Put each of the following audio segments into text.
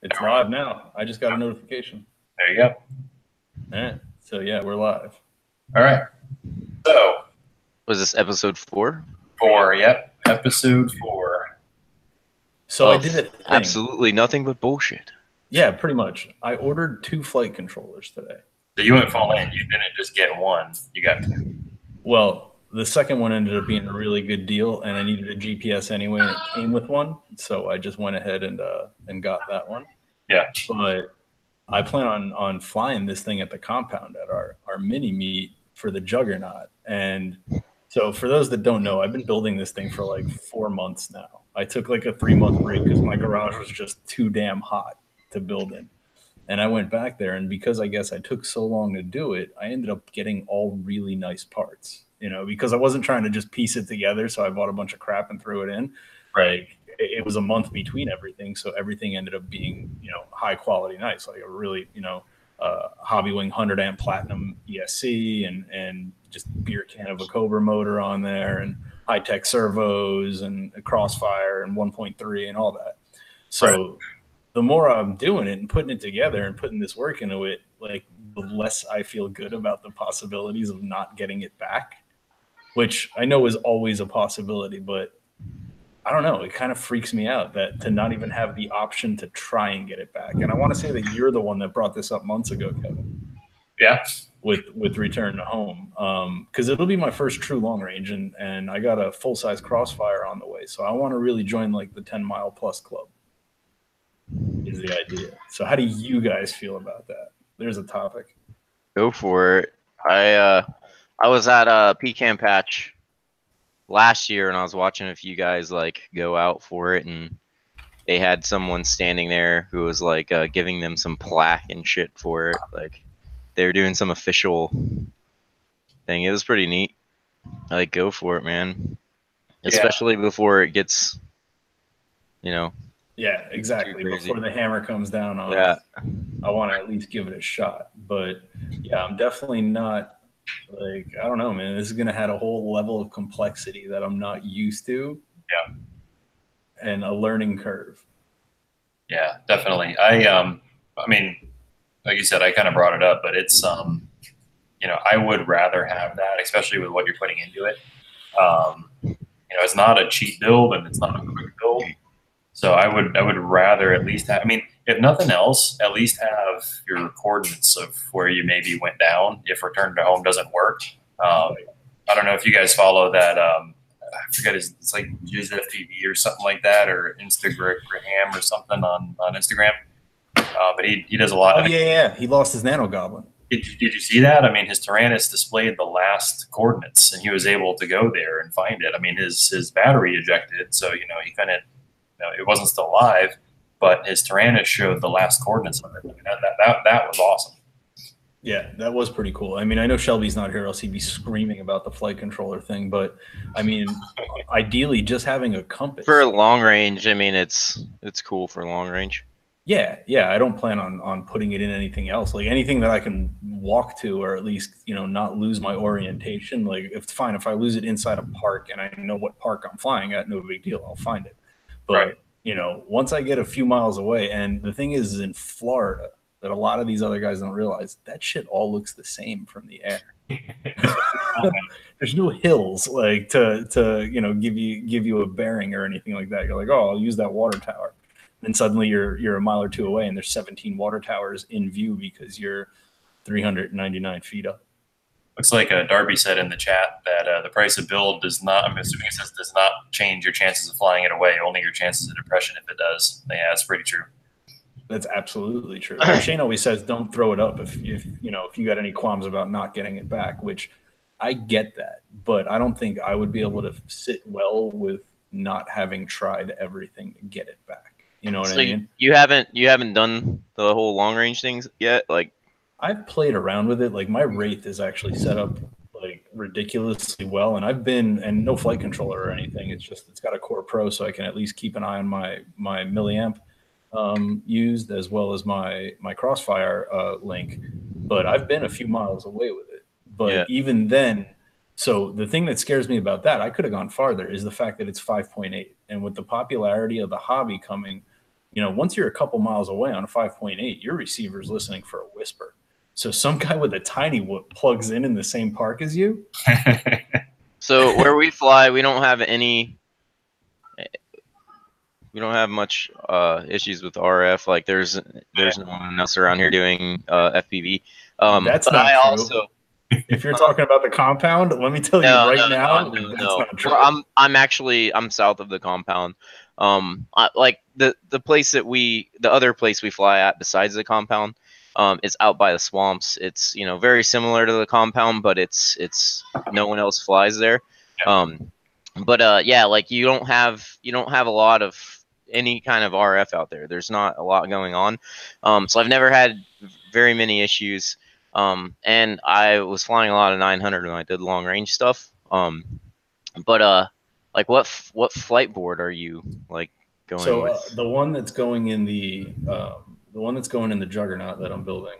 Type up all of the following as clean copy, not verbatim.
It's live now. I just got a notification. There you go. All right. So yeah, we're live. All right. So Was this episode 4? 4, yep. Episode 4. So I did a thing. Absolutely nothing but bullshit. Yeah, pretty much. I ordered 2 flight controllers today. So you went full in. You didn't just get one. You got 2. Well, the second one ended up being a really good deal, and I needed a GPS anyway, and it came with one. So I just went ahead and got that one. Yeah. But I plan on flying this thing at the compound at our mini meet for the Juggernaut. And so for those that don't know, I've been building this thing for like 4 months now. I took like a 3-month break because my garage was just too damn hot to build in. And I went back there, and because I guess I took so long to do it, I ended up getting all really nice parts, because I wasn't trying to just piece it together. So I bought a bunch of crap and threw it in. Right. It was a month between everything. So everything ended up being, high quality, nice, like a really, Hobby Wing 100 amp platinum ESC and just beer can of a Cobra motor on there and high tech servos and a Crossfire and 1.3 and all that. So the more I'm doing it and putting it together and putting this work into it, like the less I feel good about the possibilities of not getting it back, which I know is always a possibility, but I don't know. It kind of freaks me out that to not even have the option to try and get it back. And I want to say that you're the one that brought this up months ago, Kevin. Yeah. With Return to Home, because it'll be my first true long range, and I got a full size Crossfire on the way, so I want to really join like the 10-mile plus club. Is the idea. So how do you guys feel about that? There's a topic. Go for it. I was at a Pecan Patch last year, and I was watching a few guys like go out for it, and they had someone standing there who was like giving them some plaque and shit for it. Like they were doing some official thing. It was pretty neat. Like, go for it, man. Especially before it gets, Yeah, exactly. Before the hammer comes down on it, I want to at least give it a shot. But yeah, I'm definitely not like, I don't know, man. This is gonna have a whole level of complexity that I'm not used to. Yeah. And a learning curve. Yeah, definitely. I mean, like you said, I kind of brought it up, but it's I would rather have that, especially with what you're putting into it. It's not a cheap build and it's not a quick build. So I would rather at least have, if nothing else, at least have your coordinates of where you maybe went down if Return to Home doesn't work. I don't know if you guys follow that. I forget it's like Joseph TV or something like that, or Instagram or something on Instagram. But he does a lot. Oh, yeah. He lost his Nano Goblin. Did you see that? His Tyrannus displayed the last coordinates, and he was able to go there and find it. His battery ejected, so he couldn't. It wasn't still alive, but his Tyrannus showed the last coordinates of it. That was awesome. Yeah, that was pretty cool. I know Shelby's not here, else he'd be screaming about the flight controller thing. But ideally, just having a compass for long range. It's cool for long range. Yeah. I don't plan on putting it in anything else. Like anything that I can walk to, or at least not lose my orientation. Like it's fine if I lose it inside a park and I know what park I'm flying at, no big deal. I'll find it. But once I get a few miles away, and the thing is in Florida that a lot of these other guys don't realize, that shit all looks the same from the air. There's no hills like to give you a bearing or anything like that. You're like, oh, I'll use that water tower. And suddenly you're a mile or two away, and there's 17 water towers in view because you're 399 feet up. Looks like Darby said in the chat that the price of build does not, I'm assuming it says, does not change your chances of flying it away, only your chances of depression if it does. Yeah, that's pretty true. That's absolutely true. Shane always says, don't throw it up if you got any qualms about not getting it back, which I get that, but I don't think I would be able to sit well with not having tried everything to get it back. You know what I mean? You haven't done the whole long range things yet? Like, I've played around with it. Like my Wraith is actually set up like ridiculously well, and and no flight controller or anything. It's got a Core Pro, so I can at least keep an eye on my milliamp used, as well as my Crossfire link. But I've been a few miles away with it. But even then, so the thing that scares me about that, I could have gone farther, is the fact that it's 5.8, and with the popularity of the hobby coming, you know, once you're a couple miles away on a 5.8, your receiver's listening for a whisper. So some guy with a tiny whoop plugs in the same park as you. So where we fly, we don't have any. We don't have much issues with RF. Like there's no one else around here doing FPV. That's but not I true. also. If you're talking about the compound, let me tell you right now, that's not true. Well, I'm south of the compound. Like the place that the other place we fly at besides the compound, is out by the swamps. It's, you know, very similar to the compound, but it's no one else flies there. But yeah, like you don't have a lot of any kind of RF out there. There's not a lot going on. So I've never had very many issues. And I was flying a lot of 900 when I did long range stuff. But like what flight board are you like going with? The one that's going in the Juggernaut that I'm building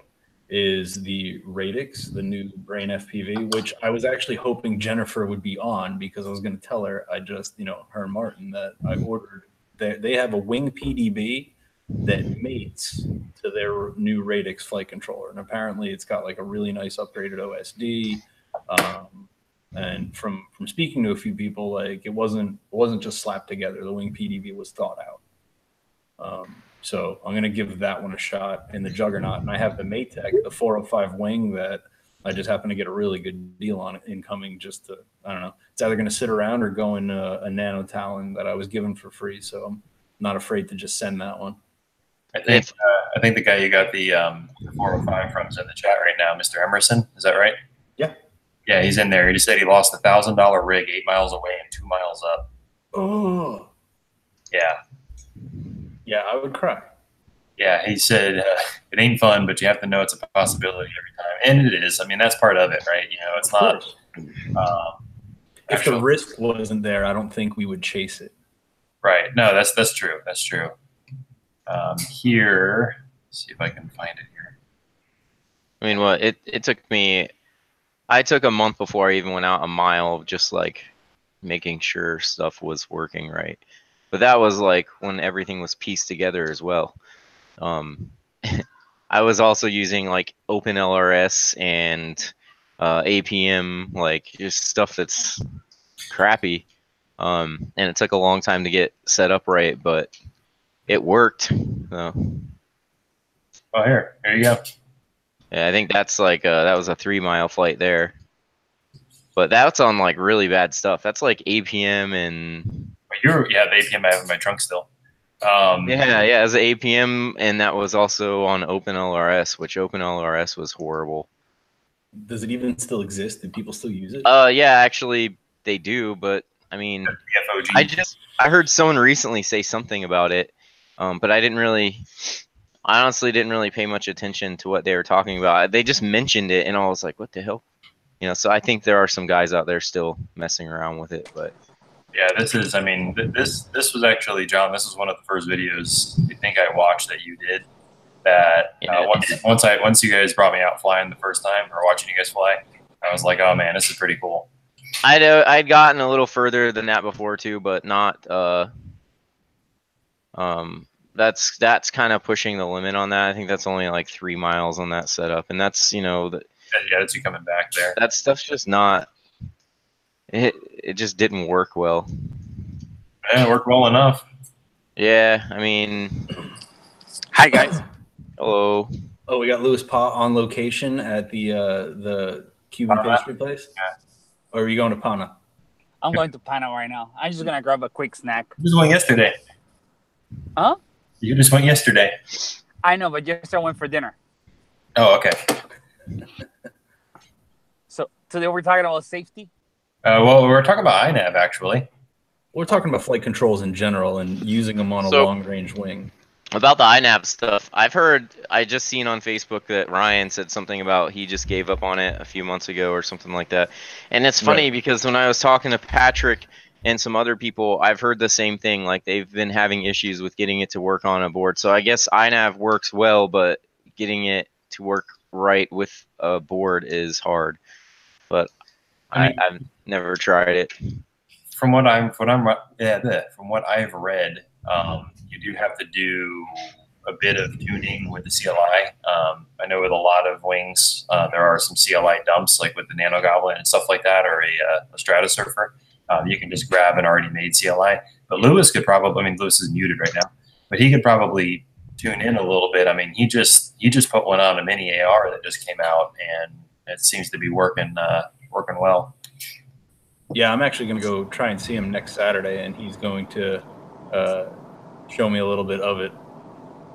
is the Radix, the new Brain FPV, which I was actually hoping Jennifer would be on, because I was going to tell her, her and Martin, that I ordered. They have a wing PDB that mates to their new Radix flight controller, and apparently it's got like a really nice upgraded OSD. And from speaking to a few people, like it wasn't just slapped together. The wing PDB was thought out. So I'm going to give that one a shot in the Juggernaut. And I have the Maytech, the 405 wing, that I just happened to get a really good deal on incoming. Just to, I don't know, it's either going to sit around or go in a Nano Talon that I was given for free. So I'm not afraid to just send that one. I think the guy you got the 405 from is in the chat right now, Mr. Emerson. Is that right? Yeah. Yeah, he's in there. He just said he lost $1,000 rig 8 miles away and 2 miles up. Oh. Yeah. Yeah, I would cry. Yeah, he said it ain't fun, but you have to know it's a possibility every time, and it is. I mean, that's part of it, right? You know, it's not. If the risk wasn't there, I don't think we would chase it. Right. No, that's true. That's true. Here, let's see if I can find it here. I mean, what it took me. I took a month before I even went out a mile of just like making sure stuff was working right. But that was like when everything was pieced together as well. I was also using like OpenLRS and APM, like just stuff that's crappy. And it took a long time to get set up right, but it worked. So. Oh, here you go. Yeah, I think that's like that was a 3-mile flight there, but that's on like really bad stuff. That's like APM and the APM I have in my trunk still. Yeah, as an APM, and that was also on OpenLRS, which OpenLRS was horrible. Does it even still exist? Do people still use it? Yeah, actually they do, but I mean, I heard someone recently say something about it, but I honestly didn't really pay much attention to what they were talking about. They just mentioned it, and I was like, what the hell? You know, so I think there are some guys out there still messing around with it, but. Yeah, this is, I mean, this was actually, John, this is one of the first videos I think I watched that you did that once you guys brought me out flying the first time, or watching you guys fly, I was like, oh man, this is pretty cool. I'd gotten a little further than that before too, but not, that's kind of pushing the limit on that. I think that's only like 3 miles on that setup, and that's, you know, that's you coming back there. That stuff's just not. It just didn't work well. Yeah, it worked well enough. Yeah, I mean. Hi guys. Hello. Oh, we got Louis Pa on location at the Cuban pastry place. Yeah. Or are you going to Pana? I'm going to Pana right now. I'm just gonna grab a quick snack. You just went yesterday. Huh? You just went yesterday. I know, but yesterday I went for dinner. Oh, okay. So today we're talking about safety. Well, we're talking about INAV actually. We're talking about flight controls in general and using them on a long-range wing. About the INAV stuff, I just seen on Facebook that Ryan said something about he just gave up on it a few months ago or something like that. And it's funny because when I was talking to Patrick and some other people, I've heard the same thing. Like they've been having issues with getting it to work on a board. So I guess INAV works well, but getting it to work right with a board is hard. But I've never tried it. From what I've read, You do have to do a bit of tuning with the CLI. I know with a lot of wings, there are some CLI dumps, like with the Nano Goblin and stuff like that, or a Stratosurfer. You can just grab an already made CLI. But Lewis could probably, I mean, Lewis is muted right now, but he could probably tune in a little bit. I mean, he just put one on a mini AR that just came out, and it seems to be working well. Yeah, I'm actually going to go try and see him next Saturday, and he's going to show me a little bit of it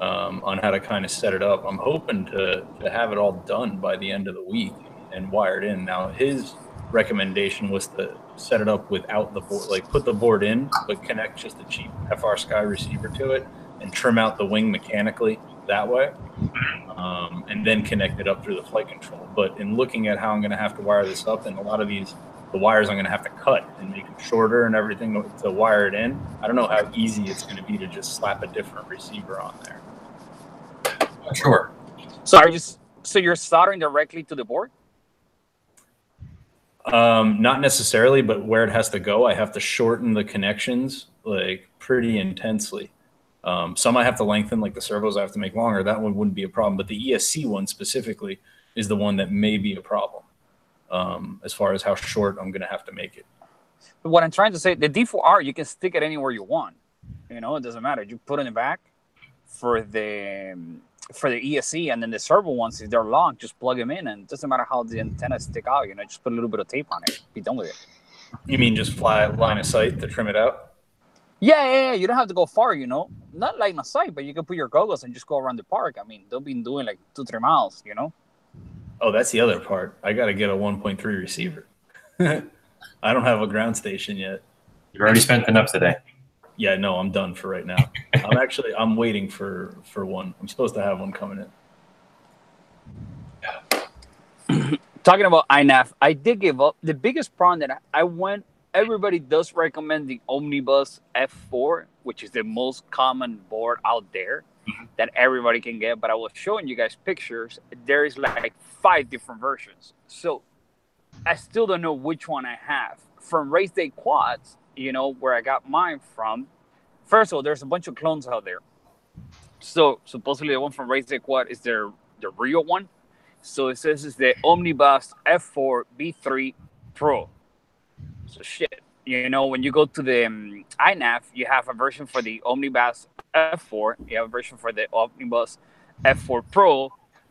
on how to kind of set it up. I'm hoping to have it all done by the end of the week and wired in. Now, his recommendation was to set it up without the board, like put the board in, but connect just a cheap FR Sky receiver to it and trim out the wing mechanically that way, and then connect it up through the flight control. But in looking at how I'm going to have to wire this up, and a lot of the wires I'm going to have to cut and make them shorter and everything to wire it in, I don't know how easy it's going to be to just slap a different receiver on there. Sure. So you're soldering directly to the board? Not necessarily, but where it has to go, I have to shorten the connections like pretty intensely. Some I have to lengthen, like the servos I have to make longer. That one wouldn't be a problem, but the ESC one specifically is the one that may be a problem as far as how short I'm going to have to make it. But what I'm trying to say, the D4R, you can stick it anywhere you want. You know, it doesn't matter. You put it in the back for the ESC, and then the servo ones, if they're long, just plug them in, and it doesn't matter how the antennas stick out. You know, just put a little bit of tape on it. Be done with it. You mean just fly line of sight to trim it out? Yeah. You don't have to go far, you know. Not line of sight, but you can put your goggles and just go around the park. I mean, they'll be doing like 2-3 miles, you know. Oh, that's the other part. I got to get a 1.3 receiver. I don't have a ground station yet. You've already spent enough today. Yeah, no, I'm done for right now. I'm waiting for one. I'm supposed to have one coming in. Talking about INAV, I did give up. The biggest problem that I went, everybody does recommend the Omnibus F4, which is the most common board out there that everybody can get. But I was showing you guys pictures. There is like 5 different versions. So I still don't know which one I have. From Race Day Quads, you know, where I got mine from, first of all, there's a bunch of clones out there. So supposedly the one from Race Day Quad is the real one. So it says it's the Omnibus F4 B3 Pro. So shit. You know, when you go to the INAV, you have a version for the Omnibus F4. You have a version for the Omnibus F4 Pro,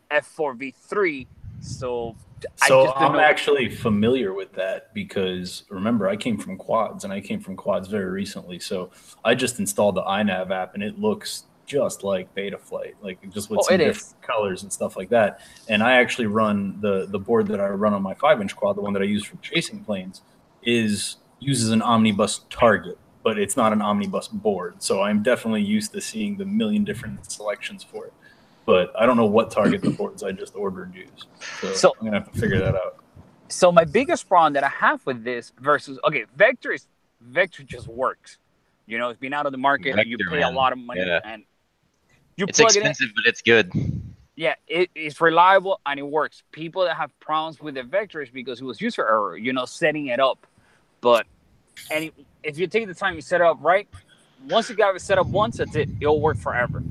F4 V3. So I'm actually familiar with that because remember, I came from quads, and I came from quads very recently. So I just installed the iNav app, and it looks just like Betaflight, like just with some different colors and stuff like that. And I actually run the board that I run on my 5-inch quad, the one that I use for chasing planes, uses an omnibus target, but it's not an omnibus board. So I'm definitely used to seeing the million different selections for it. But I don't know what target the boards I just ordered use. So I'm gonna have to figure that out. So my biggest problem that I have with this versus Vector just works. You know, it's been out of the market, Vector, and you pay a lot of money, and it's expensive, but it's good. Yeah, it's reliable and it works. People that have problems with the Vector is because it was user error, you know, setting it up. But if you take the time, you set it up right. Once you got it set up once, that's it. It'll work forever.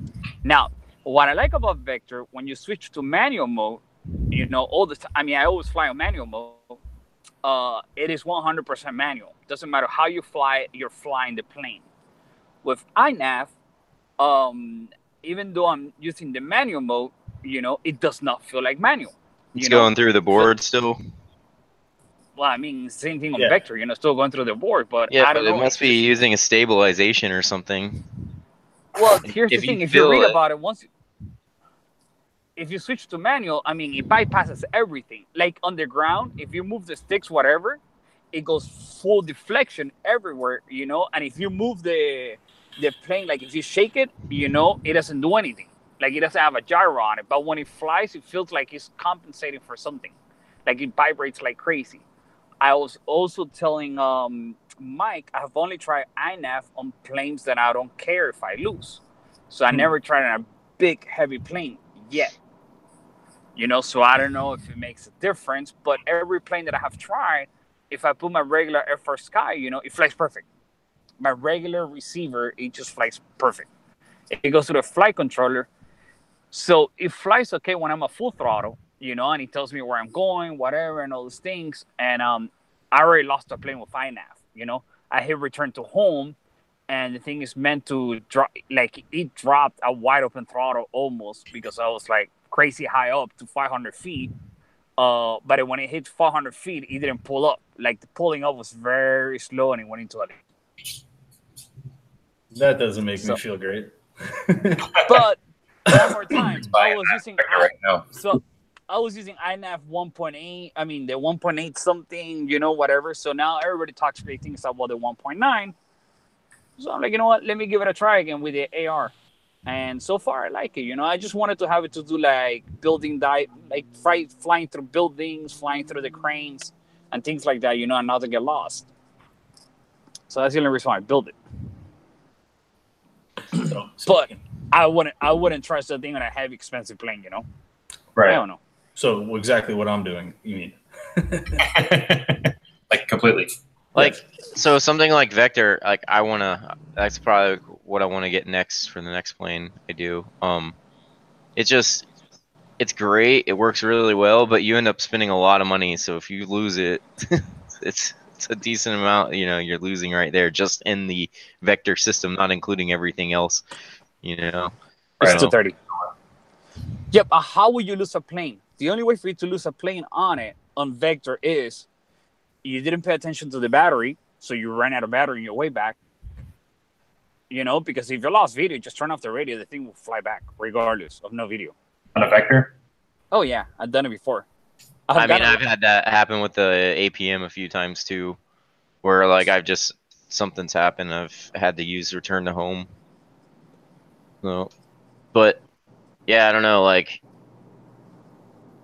Now, what I like about Vector, when you switch to manual mode, you know, all the time. I mean, I always fly on manual mode. It is 100% manual. Doesn't matter how you fly it, you're flying the plane. With iNav, even though I'm using the manual mode, you know, it does not feel like manual. It's going through the board still. Well, I mean, same thing on Vector, you know, still going through the board, but yeah, I don't know. It must be using a stabilization or something. Well, here's the thing: if you read about it, if you switch to manual, I mean, it bypasses everything. Like on the ground, if you move the sticks, whatever, it goes full deflection everywhere, you know. And if you move the plane, like if you shake it, you know, it doesn't do anything. Like it doesn't have a gyro on it. But when it flies, it feels like it's compensating for something. Like it vibrates like crazy. I was also telling Mike, I've only tried iNav on planes that I don't care if I lose. So I never tried on a big, heavy plane yet. You know, so I don't know if it makes a difference. But every plane that I have tried, if I put my regular FR Sky, you know, it flies perfect. my regular receiver, it just flies perfect. It goes to the flight controller, so it flies okay when I'm at full throttle, you know, and it tells me where I'm going, whatever, and all those things. And I already lost a plane with INAV, you know. I hit return to home, and the thing is meant to drop, like it dropped a wide open throttle almost because I was like crazy high up to 500 feet. But when it hit 400 feet, it didn't pull up. Like the pulling up was very slow, and it went into a. That doesn't make me feel great. But one more time, I was using right now. So I was using INAV 1.8. I mean the 1.8 something, you know, whatever. So now everybody talks great things about the 1.9. So I'm like, you know what? Let me give it a try again with the AR. And so far, I like it. You know, I just wanted to have it to do like flying through buildings, flying through the cranes, and things like that. You know, and not to get lost. So that's the only reason why I built it. But I wouldn't trust that thing on a heavy, expensive plane. You know, Right. I don't know. So exactly what I'm doing. You mean? Like completely. Like, so something like Vector, like that's probably what I want to get next for the next plane I do. It's great. It works really well, but you end up spending a lot of money. So if you lose it, it's a decent amount, you know, you're losing right there just in the Vector system, not including everything else, you know. It's 230. Yep. How would you lose a plane? The only way for you to lose a plane on Vector is you didn't pay attention to the battery, so you ran out of battery on your way back. You know, because if you lost video, just turn off the radio, the thing will fly back regardless of no video. On a Vector? Oh yeah, I've done it before. I've had that happen with the APM a few times too, where like something's happened, I've had to use return to home. So, but yeah, I don't know, like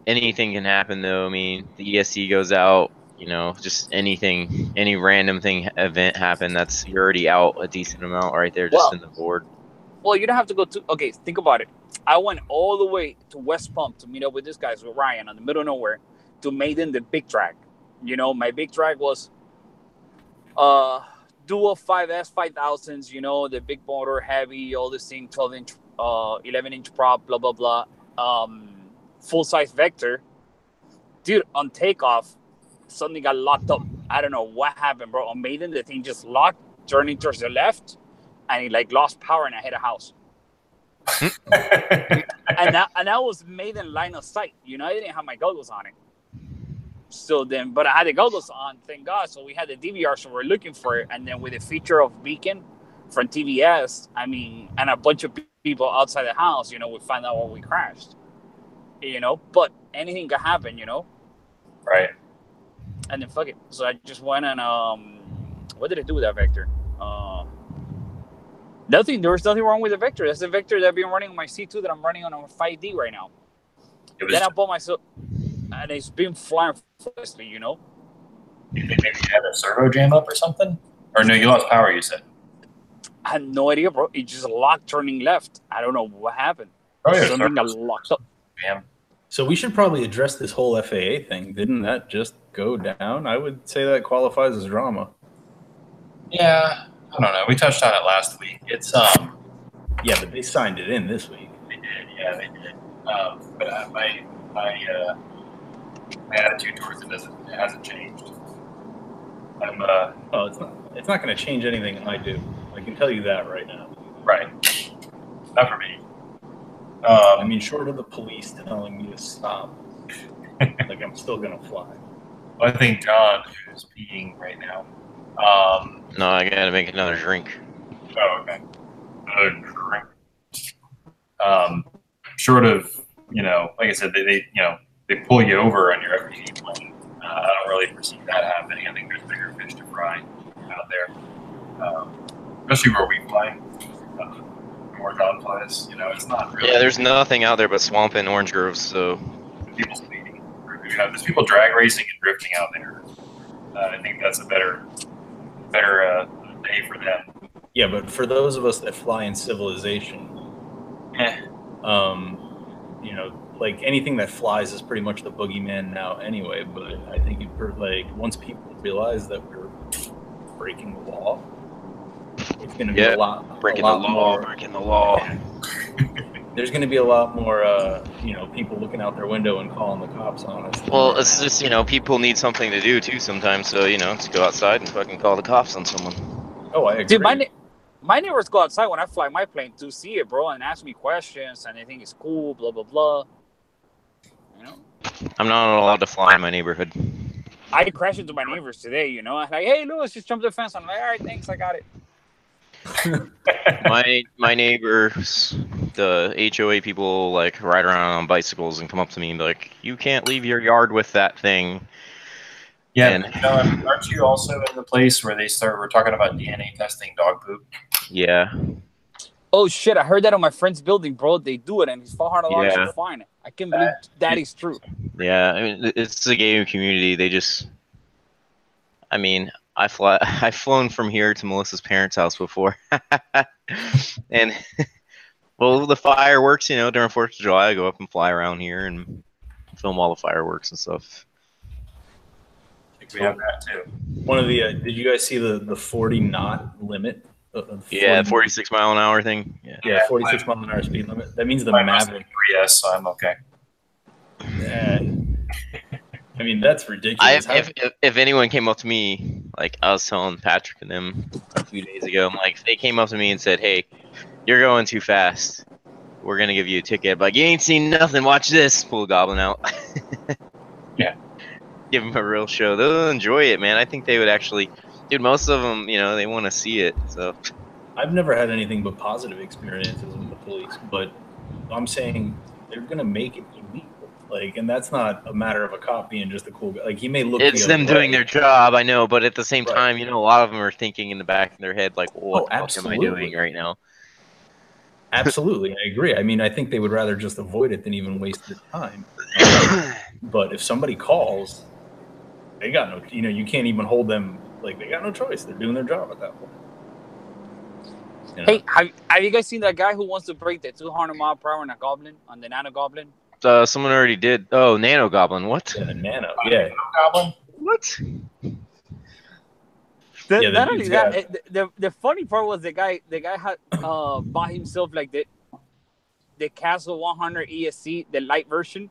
anything can happen though. I mean, the ESC goes out, you know, just anything, any random event happen, you're already out a decent amount right there just in the board. Well, you don't have to go to, okay, think about it. I went all the way to West Pump to meet up with these guys, with Ryan, in the middle of nowhere, to Maiden, the big drag. You know, my big drag was dual 5S 5000s, you know, the big motor, heavy, all this thing, 12-inch, 11-inch prop, blah, blah, blah. Full-size Vector. Dude, on takeoff, something got locked up. I don't know what happened, bro. On Maiden, the thing just locked, turning towards the left, and it like lost power, and I hit a house. and that was Maiden line of sight. You know, I didn't have my goggles on it. So then, but I had the goggles on, thank God. So we had the DVR, so we're looking for it. And then with the feature of beacon from TVS, I mean, and a bunch of people outside the house, you know, we found out when we crashed. You know, but anything can happen, you know. Right. And then fuck it. So I just went and what did I do with that Vector? Nothing. There was nothing wrong with the Vector. That's the Vector that I've been running on my C2 that I'm running on a 5D right now. Then I bought myself, and it's been flying flawlessly, you know. You think maybe you had a servo jam up or something? Or no, you lost power, you said? I had no idea, bro. It just locked turning left. I don't know what happened. Oh, yeah, something got locked up. Damn. So we should probably address this whole FAA thing. Didn't that just go down? I would say that qualifies as drama. Yeah, I don't know. We touched on it last week. It's yeah, but they signed it in this week. They did. Yeah, they did. But my attitude towards it hasn't changed. Oh, it's not going to change anything I do. I can tell you that right now. Right. Not for me. I mean, short of the police telling me to stop, like I'm still going to fly. Well, I think John, who's peeing right now. No, I gotta make another drink. Oh, okay. Another drink. Short of, you know, like I said, they pull you over on your FPV plane. I don't really foresee that happening. I think there's bigger fish to fry out there, especially where we fly. Where John flies, you know, it's not really. Yeah, there's nothing out there but swamp and orange groves, so. People speeding. There's people drag racing and drifting out there. I think that's a better day for them. Yeah, but for those of us that fly in civilization, you know, like anything that flies is pretty much the boogeyman now anyway. But I think like once people realize that we're breaking the law, going to be a lot breaking more. Breaking the law. There's going to be a lot more, you know, people looking out their window and calling the cops on us. Well, it's just, you know, people need something to do too sometimes, so, you know, just go outside and fucking call the cops on someone. Oh, I agree. Dude, my neighbors go outside when I fly my plane to see it, bro, and ask me questions, and they think it's cool, blah, blah, blah. You know? I'm not allowed to fly in my neighborhood. I crashed into my neighbors today, you know? I'm like, hey, Lewis, just jump the fence. I'm like, all right, thanks, I got it. My neighbors, the HOA people, like, ride around on bicycles and come up to me and be like, you can't leave your yard with that thing. Yeah, And, John, aren't you also in the place where we're talking about DNA testing dog poop? yeah. Oh, shit, I heard that on my friend's building, bro. They do it, and it's $400 Yeah. to fine. I can't believe that is true. Yeah, I mean, it's the gaming community. They just, I mean, I've flown from here to Melissa's parents' house before. And, well, the fireworks, you know, during 4th of July, I go up and fly around here and film all the fireworks and stuff. I think we have that too. One of the, did you guys see the 40 knot limit? Yeah, 46 mile an hour thing. Yeah, 46 mile an hour speed limit. That means the Maverick. Yes, so I'm okay. Yeah. I mean, that's ridiculous. If anyone came up to me, like I was telling Patrick and them a few days ago, I'm like, if they came up to me and said, hey, you're going too fast, we're going to give you a ticket. But you ain't seen nothing. Watch this. Pull a goblin out. Yeah. Give them a real show. They'll enjoy it, man. I think they would actually... Dude, most of them, you know, they want to see it. So I've never had anything but positive experiences with the police, but I'm saying they're going to make it illegal. Like, and that's not a matter of a cop being just a cool guy. Like, he may look. It's them doing their job, I know, but at the same Right. time, you know, a lot of them are thinking in the back of their head, like, well, what the fuck am I absolutely. doing right now? Absolutely, I agree. I mean, I think they would rather just avoid it than even waste the time. But if somebody calls, they got no. You know, you can't even hold them. Like, they got no choice. They're doing their job at that point. You know? Hey, have you guys seen that guy who wants to break the 200 mile per hour on a goblin, on the nano goblin? Someone already did. Oh, Nano Goblin. What? Yeah, Nano. Yeah. Goblin? What? Yeah, Not only that, the funny part was the guy had bought himself like the Castle 100 ESC, the light version.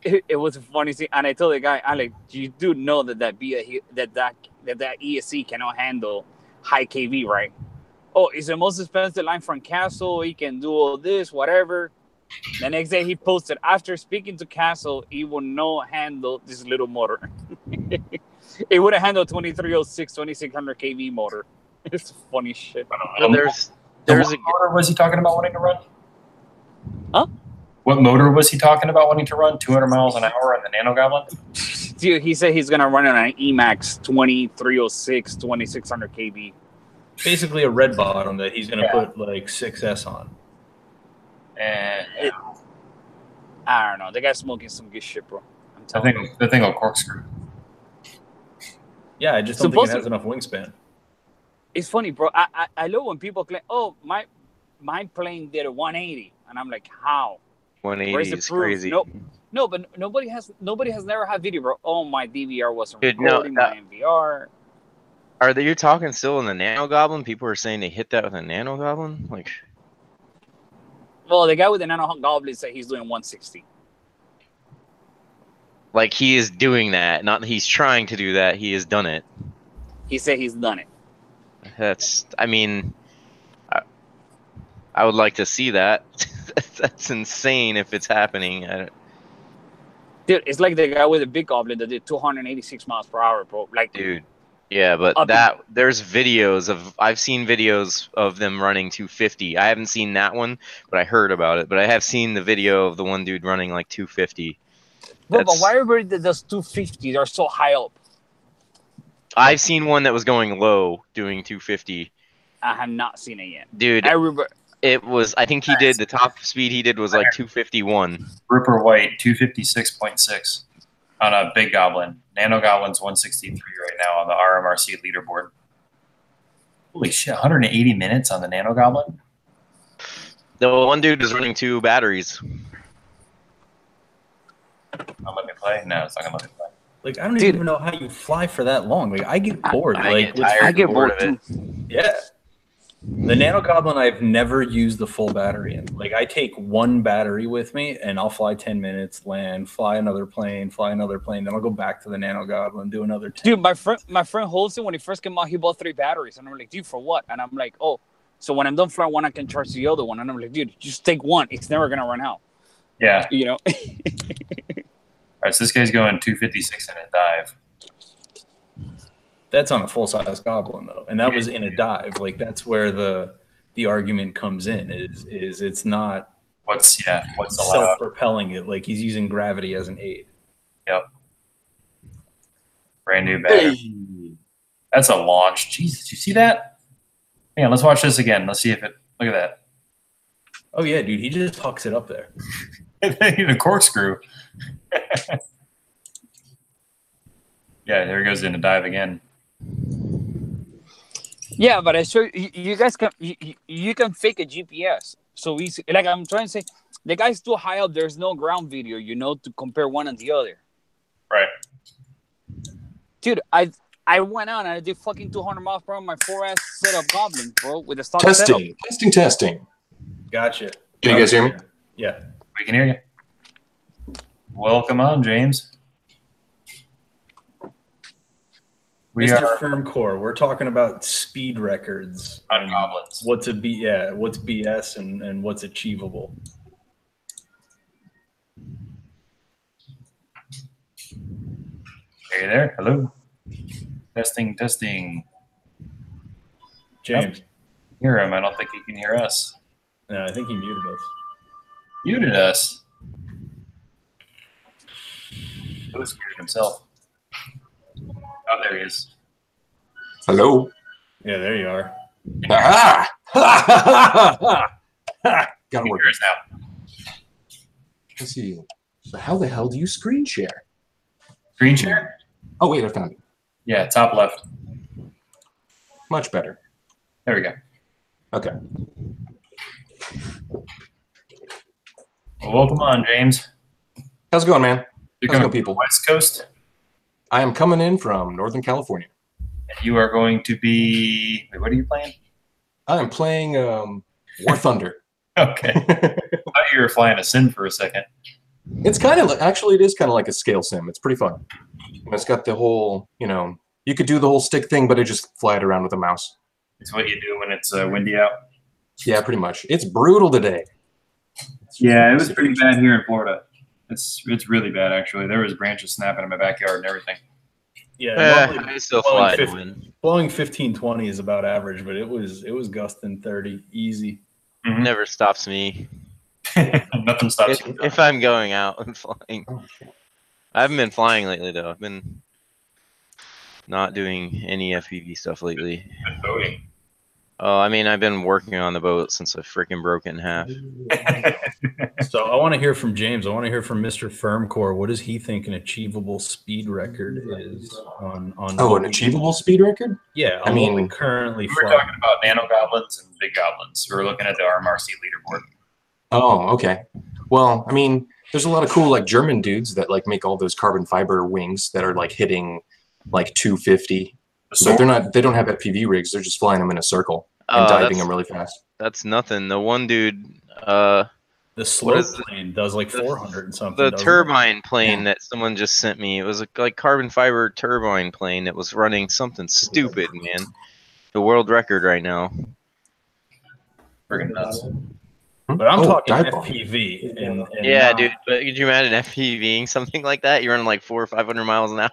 It was a funny thing, and I told the guy, I'm like, you do know that ESC cannot handle high KV, right? Oh, it's the most expensive line from Castle. He can do all this, whatever. The next day he posted, after speaking to Castle, he will not handle this little motor. It would have handled 2306, 2600 kV motor. It's funny shit. Well, there's What motor was he talking about wanting to run? Huh? What motor was he talking about wanting to run? 200 miles an hour on the Nano Goblin? Dude, he said he's going to run it on an Emax 2306, 2600 kV. Basically a red bottom that he's going to put like 6S on. I don't know. The guy's smoking some good shit, bro. I'm I telling you. think the thing will corkscrew. Yeah, I just don't think it has enough wingspan. It's funny, bro. I love when people claim, oh, my plane did a 180. And I'm like, how? 180 is crazy. No, but nobody has never had video, bro. Oh, my DVR wasn't recording, my NVR. Are you talking still in the Nano Goblin? People are saying they hit that with a Nano Goblin? Like, well, the guy with the Nano Goblin said he's doing 160. Like, he is doing that. Not that he's trying to do that. He has done it. He said he's done it. That's, I mean, I would like to see that. That's insane if it's happening. Dude, it's like the guy with the big goblin that did 286 miles per hour, bro. Like, dude. Yeah, but there's videos of, I've seen videos of them running 250. I haven't seen that one, but I heard about it. But I have seen the video of the one dude running like 250. Bro, but why everybody that does 250, they're so high up? I've seen one that was going low doing 250. I have not seen it yet. Dude, it was, I think he did, the top speed he did was like 251. Ripper White, 256.6 on a big goblin. Nano Goblin's 163 right now on the RMRC leaderboard. Holy shit, 180 minutes on the Nano Goblin? The one dude is running 2 batteries. I'll let me play? No, it's not going to let me play. Like, I don't Dude. even know how you fly for that long. Like, I get bored. I get bored of it. Yeah. The Nano Goblin, I've never used the full battery in. Like, I take one battery with me, and I'll fly 10 minutes, land, fly another plane, then I'll go back to the Nano Goblin, do another 10. Dude, my friend holds it when he first came out. He bought 3 batteries, and I'm like, dude, for what? And I'm like, oh, so when I'm done flying one, I can charge the other one. And I'm like, dude, just take one. It's never gonna run out. Yeah. You know. All right, so this guy's going 256 in a dive. That's on a full-size Goblin, though, and that was in a dive. Like, that's where the argument comes in. Is it's not what's allowed. Self-propelling it. Like, he's using gravity as an aid. Yep. Brand new battery. Hey. That's a launch. Jesus, you see that? Hang on, let's watch this again. Let's see if it. Look at that. Oh yeah, dude, he just hucks it up there. They need a corkscrew. Yeah, there he goes in a dive again. Yeah, but I show you guys can you can fake a GPS so easy. Like I'm trying to say, the guy's too high up. There's no ground video, to compare one and the other. Right. Dude, I went out and I did fucking 200 miles per hour on my 4S setup Goblin, bro, with a stock setup. Testing. Gotcha. Can you guys hear me? Yeah. We can hear you. Welcome on, James. Mr. Firm Core, we're talking about speed records on Goblins. What's BS and what's achievable. Are you there? Hello. Testing. James. Hear him. I don't think he can hear us. No, I think he muted us. Muted us. He was muted himself. Oh, there he is. Hello. Yeah, there you are. Ah! Gotta work. Hear us now. Let's see. So how the hell do you screen share? Screen share? Oh wait, I found it. Yeah, top left. Much better. There we go. Okay. Well, welcome on, James. How's it going, man? You're How's it coming going, from people? the West Coast, I am coming in from Northern California. and you are going to be. Wait, what are you playing? I am playing War Thunder. Okay. I thought you were flying a sim for a second. It's kind of actually, it is kind of like a scale sim. It's pretty fun. And it's got the whole, you could do the whole stick thing, but it just fly it around with a mouse. It's what you do when it's windy out. Yeah, pretty much. It's brutal today. Yeah, it was pretty bad here in Florida. It's really bad, actually. There was branches snapping in my backyard and everything. Yeah, I still fly to win. blowing 15, 20 is about average, but it was gusting 30 easy. Mm-hmm. Never stops me. Nothing stops you. If I'm going out and flying. I haven't been flying lately, though. I've been not doing any FPV stuff lately. Good boating. Oh, I mean, I've been working on the boat since I freaking broke it in half. So I want to hear from James. I want to hear from Mr. Firmcore. What does he think an achievable speed record is on? Oh, an achievable speed record? Yeah, I mean, we currently We were talking about nano goblins and big goblins. We were looking at the RMRC leaderboard. Oh, okay. Well, I mean, there's a lot of cool like German dudes that like make all those carbon fiber wings that are like hitting like 250. But they don't have FPV rigs. They're just flying them in a circle and diving them really fast. That's nothing. The one dude, the slope plane does like 400 and something. The turbine plane that someone just sent me. It was like carbon fiber turbine plane that was running something stupid, man. The world record right now. Friggin' nuts. But I'm talking dive bomb. FPV. And Yeah, not, dude. But could you imagine FPVing something like that? You're running like 400 or 500 miles an hour.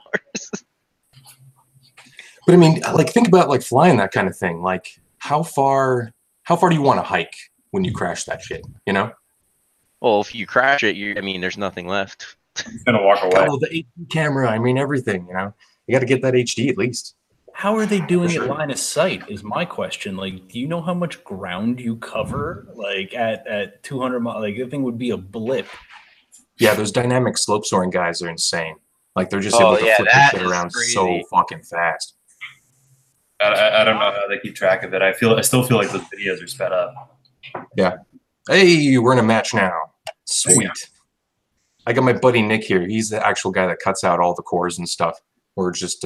But I mean, like think about like flying that kind of thing. Like how far do you want to hike when you crash that shit? You know? Well, if you crash it, there's nothing left. He's gonna walk away. Oh, the HD camera. I mean, everything. You know, you got to get that HD at least. How are they doing it line of sight is my question. Like, do you know how much ground you cover? Like at 200 miles, like the thing would be a blip. Yeah, those dynamic slope soaring guys are insane. Like they're just able to flip this shit around so fucking fast. I don't know how they keep track of it. I still feel like those videos are sped up. Yeah. Hey, we're in a match now. Sweet. I got my buddy Nick here. He's the actual guy that cuts out all the cores and stuff. We're just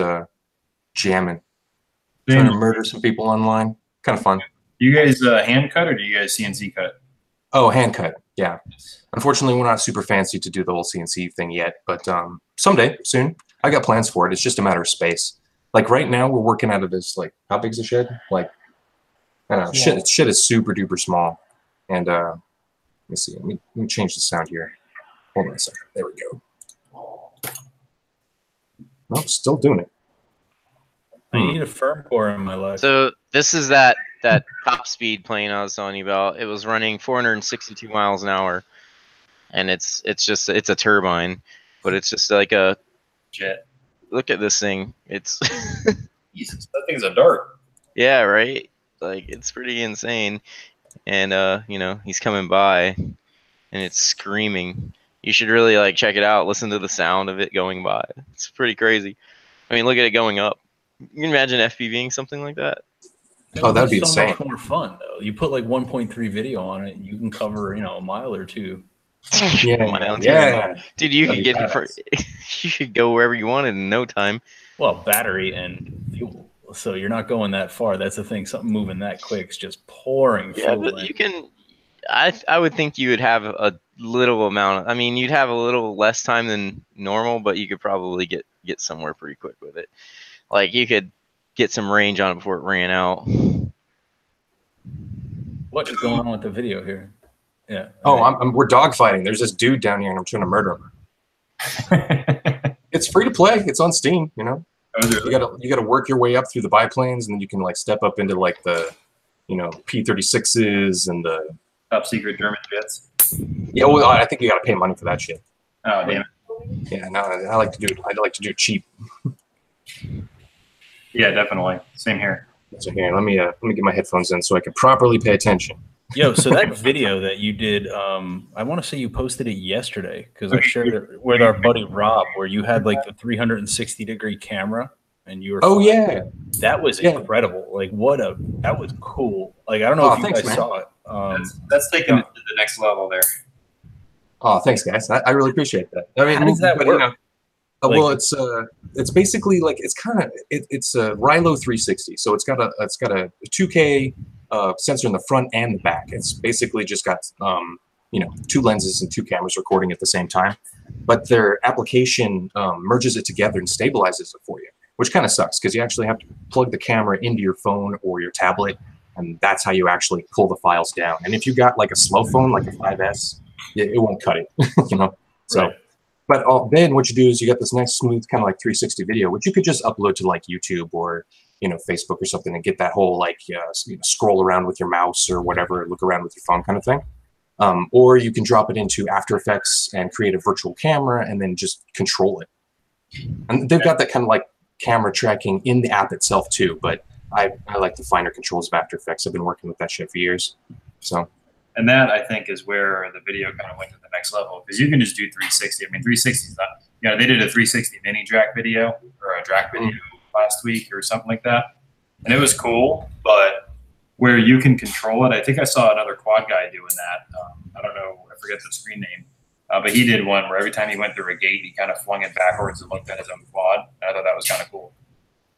jamming, trying to murder some people online. Kind of fun. Do you guys hand cut or do you guys CNC cut? Oh, hand cut. Yeah. Unfortunately, we're not super fancy to do the whole CNC thing yet, but someday, soon. I got plans for it. It's just a matter of space. Like right now, we're working out of this. Like, how big's the shed? Like, I don't know. Shit is super duper small. And let me see. Let me change the sound here. Hold on a second. There we go. Nope, still doing it. I need a firm core in my life. So this is that top speed plane I was telling you about. It was running 462 miles an hour, and it's a turbine, but it's just like a Jet. Look at this thing. It's Jesus, that thing's a dart. yeah, right. Like it's pretty insane, and you know, he's coming by, and it's screaming. You should really like check it out. Listen to the sound of it going by. It's pretty crazy. I mean, look at it going up. You can imagine FPVing something like that. Oh, that'd be so insane. much more fun though. You put like 1.3 video on it, and you can cover, you know, a mile or two. Yeah. Dude, you could get it for, you could go wherever you wanted in no time. Well, battery and fuel. So you're not going that far. That's the thing. Something moving that quick is just pouring Yeah, fuel but in. you can. I would think you would have a little amount. I mean, you'd have a little less time than normal, but you could probably get somewhere pretty quick with it. Like you could get some range on it before it ran out. What is going on with the video here? Yeah. Oh, we're dogfighting. There's this dude down here, and I'm trying to murder him. It's free to play. It's on Steam. You know, you gotta work your way up through the biplanes, and then you can like step up into like the, you know, P-36s and the top secret German jets. Yeah, well, I think you gotta pay money for that shit. Oh damn it. Yeah, no, I like to do it cheap. Yeah, definitely. Same here. So here, let me get my headphones in so I can properly pay attention. Yo, so that video that you did, I want to say you posted it yesterday because I shared it with our buddy Rob, where you had like the 360-degree camera and you were. Oh yeah, that was incredible. Like that was cool. Like I don't know if you guys saw it. That's taking it to the next level there. Oh, thanks, guys. I really appreciate that. I mean, how does that work? You know, well, it's basically like it's a Rilo 360. So it's got a 2K sensor in the front and the back. It's basically just got you know, 2 lenses and 2 cameras recording at the same time. But their application merges it together and stabilizes it for you, which kind of sucks because you actually have to plug the camera into your phone or your tablet, and that's how you actually pull the files down. And if you got like a slow phone, like a 5S, it won't cut it, you know. So. Right. But then what you do is you get this nice smooth kind of like 360 video, which you could just upload to like YouTube or, you know, Facebook or something and get that whole like you know, scroll around with your mouse or whatever, look around with your phone kind of thing. Or you can drop it into After Effects and create a virtual camera and then just control it. And they've got that kind of like camera tracking in the app itself too. But I like the finer controls of After Effects. I've been working with that shit for years. So. And that, I think, is where the video kind of went to the next level because you can just do 360. I mean, 360 is not, you know, they did a 360 mini DRAC video or a DRAC video last week or something like that. And it was cool, but where you can control it, I think I saw another quad guy doing that. I don't know, I forget the screen name, but he did one where every time he went through a gate, he kind of flung it backwards and looked at his own quad. And I thought that was kind of cool.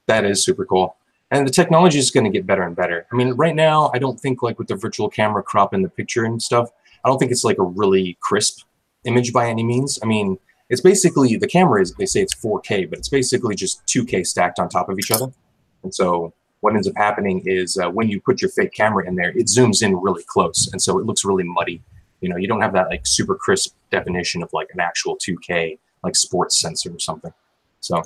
That is super cool. And the technology is going to get better and better. I mean, right now, I don't think like with the virtual camera crop in the picture and stuff, I don't think it's like a really crisp image by any means. I mean, it's basically, the camera is, they say it's 4K, but it's basically just 2K stacked on top of each other. And so what ends up happening is when you put your fake camera in there, it zooms in really close. And so it looks really muddy. You know, you don't have that like super crisp definition of like an actual 2K, like sports sensor or something. So,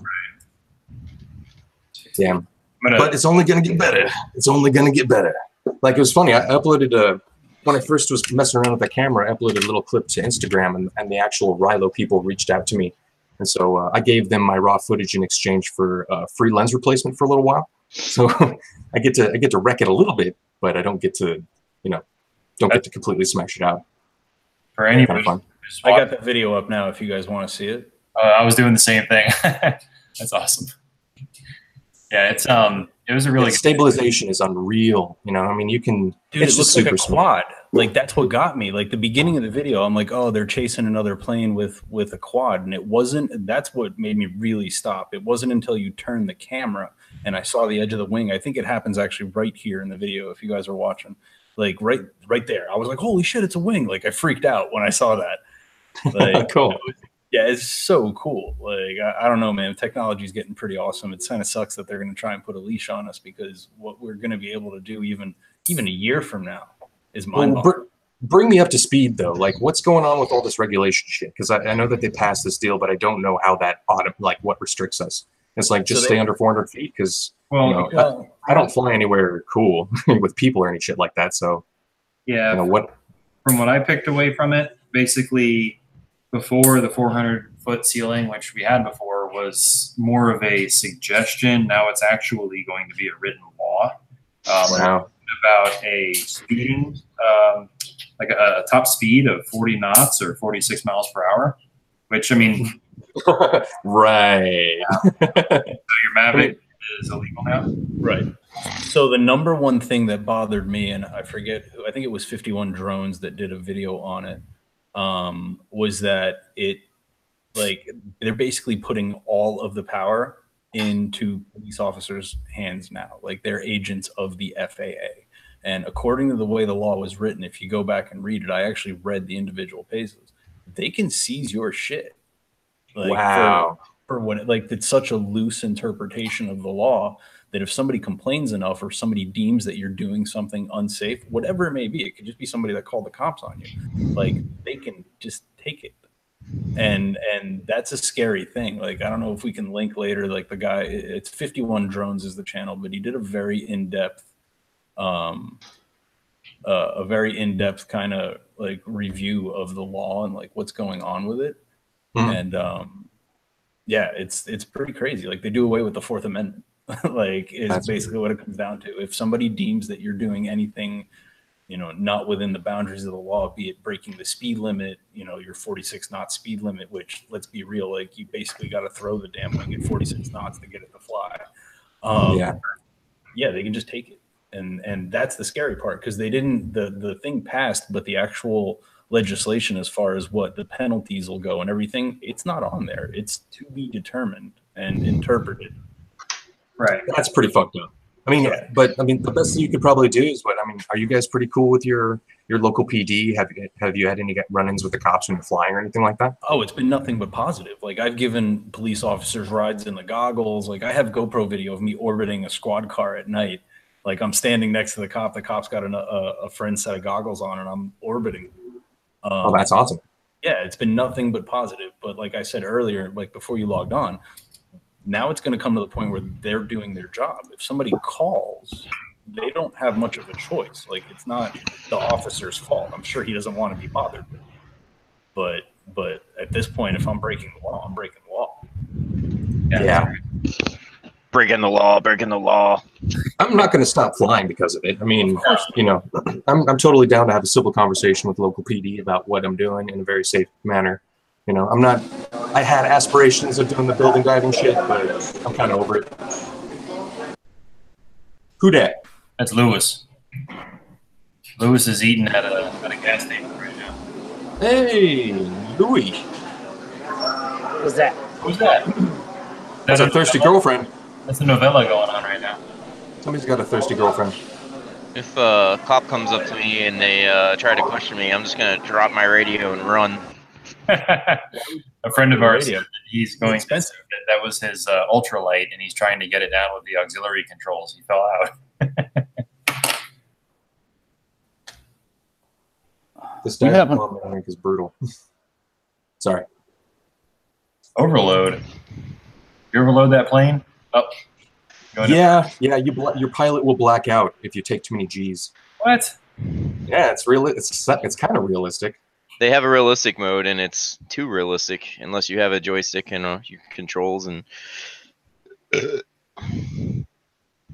damn. But it's only going to get better. It's only going to get better. Like, it was funny. I uploaded when I first was messing around with the camera, I uploaded a little clip to Instagram, and the actual Rilo people reached out to me. And so I gave them my raw footage in exchange for free lens replacement for a little while. So I get to wreck it a little bit, but I don't get to, you know, don't get to completely smash it out. For anybody, kind of fun. I got the video up now if you guys want to see it. I was doing the same thing. That's awesome. Yeah, it was a really stabilization is unreal. You know, I mean, you can. Dude, it looks like a quad. like that's what got me. Like the beginning of the video, I'm like, oh, they're chasing another plane with a quad, and it wasn't. That's what made me really stop. It wasn't until you turn the camera and I saw the edge of the wing. I think it happens actually right here in the video if you guys are watching, like right there. I was like, holy shit, it's a wing! Like I freaked out when I saw that. Like, cool. Yeah, it's so cool. Like I don't know, man. Technology is getting pretty awesome. It kind of sucks that they're going to try and put a leash on us, because what we're going to be able to do even a year from now is mind-boggling. Bring me up to speed though. Like, what's going on with all this regulation shit? Because I know that they passed this deal, but I don't know how that what restricts us. It's like just stay under 400 feet, because I don't fly anywhere cool with people or any shit like that. So yeah, from what I picked away from it, basically before the 400-foot ceiling, which we had before, was more of a suggestion. Now it's actually going to be a written law. Wow. About a speeding, like a top speed of 40 knots or 46 miles per hour, which I mean, right. So your Mavic is illegal now, right? So the number one thing that bothered me, and I forget, I think it was 51 Drones that did a video on it, was that they're basically putting all of the power into police officers' hands now. Like they're agents of the FAA. And according to the way the law was written, if you go back and read it, I actually read the individual pages. They can seize your shit. Like, wow. For what, like, it's such a loose interpretation of the law that if somebody complains enough or somebody deems that you're doing something unsafe, whatever it may be, it could just be somebody that called the cops on you. Like they can just take it. And that's a scary thing. Like, I don't know if we can link later, like the guy, it's 51 Drones is the channel, but he did a very in-depth kind of like review of the law and like what's going on with it. And yeah, it's pretty crazy. Like they do away with the Fourth Amendment. Like is basically what it comes down to. If somebody deems that you're doing anything, you know, not within the boundaries of the law, be it breaking the speed limit, you know, your 46 knot speed limit, which, let's be real, like you basically got to throw the damn wing at 46 knots to get it to fly. Yeah, they can just take it. And that's the scary part, because they didn't, the thing passed, but the actual legislation as far as what the penalties will go and everything, it's not on there. It's to be determined and interpreted. Right. That's pretty fucked up. I mean, yeah. But I mean, the best thing you could probably do is are you guys pretty cool with your local PD? Have you had any run-ins with the cops when you're flying or anything like that? Oh, it's been nothing but positive. Like I've given police officers rides in the goggles. Like I have GoPro video of me orbiting a squad car at night. Like I'm standing next to the cop. The cop's got a friend's set of goggles on, and I'm orbiting. Oh, that's awesome. Yeah, it's been nothing but positive. But like I said earlier, like before you logged on, now it's going to come to the point where they're doing their job. If somebody calls, they don't have much of a choice. Like it's not the officer's fault. I'm sure he doesn't want to be bothered with it. But at this point, if I'm breaking the law, I'm breaking the law. Yeah. Breaking the law. I'm not going to stop flying because of it. I mean, you know, I'm totally down to have a civil conversation with local PD about what I'm doing in a very safe manner. You know, I had aspirations of doing the building diving shit, but I'm kind of over it. Who dat? That's Lewis. Lewis is eating at a gas station right now. Hey, Louis. What's that? Who's that? That's a thirsty girlfriend. That's a novella going on right now. Somebody's got a thirsty girlfriend. If a cop comes up to me and they try to question me, I'm just going to drop my radio and run. A friend of ours, he's going. That was his ultralight, and he's trying to get it down with the auxiliary controls. He fell out. This dynamic is brutal. Sorry. Overload. You overload that plane? Oh. Yeah. Your pilot will black out if you take too many G's. What? Yeah, it's real. It's kind of realistic. They have a realistic mode, and it's too realistic unless you have a joystick and your controls and.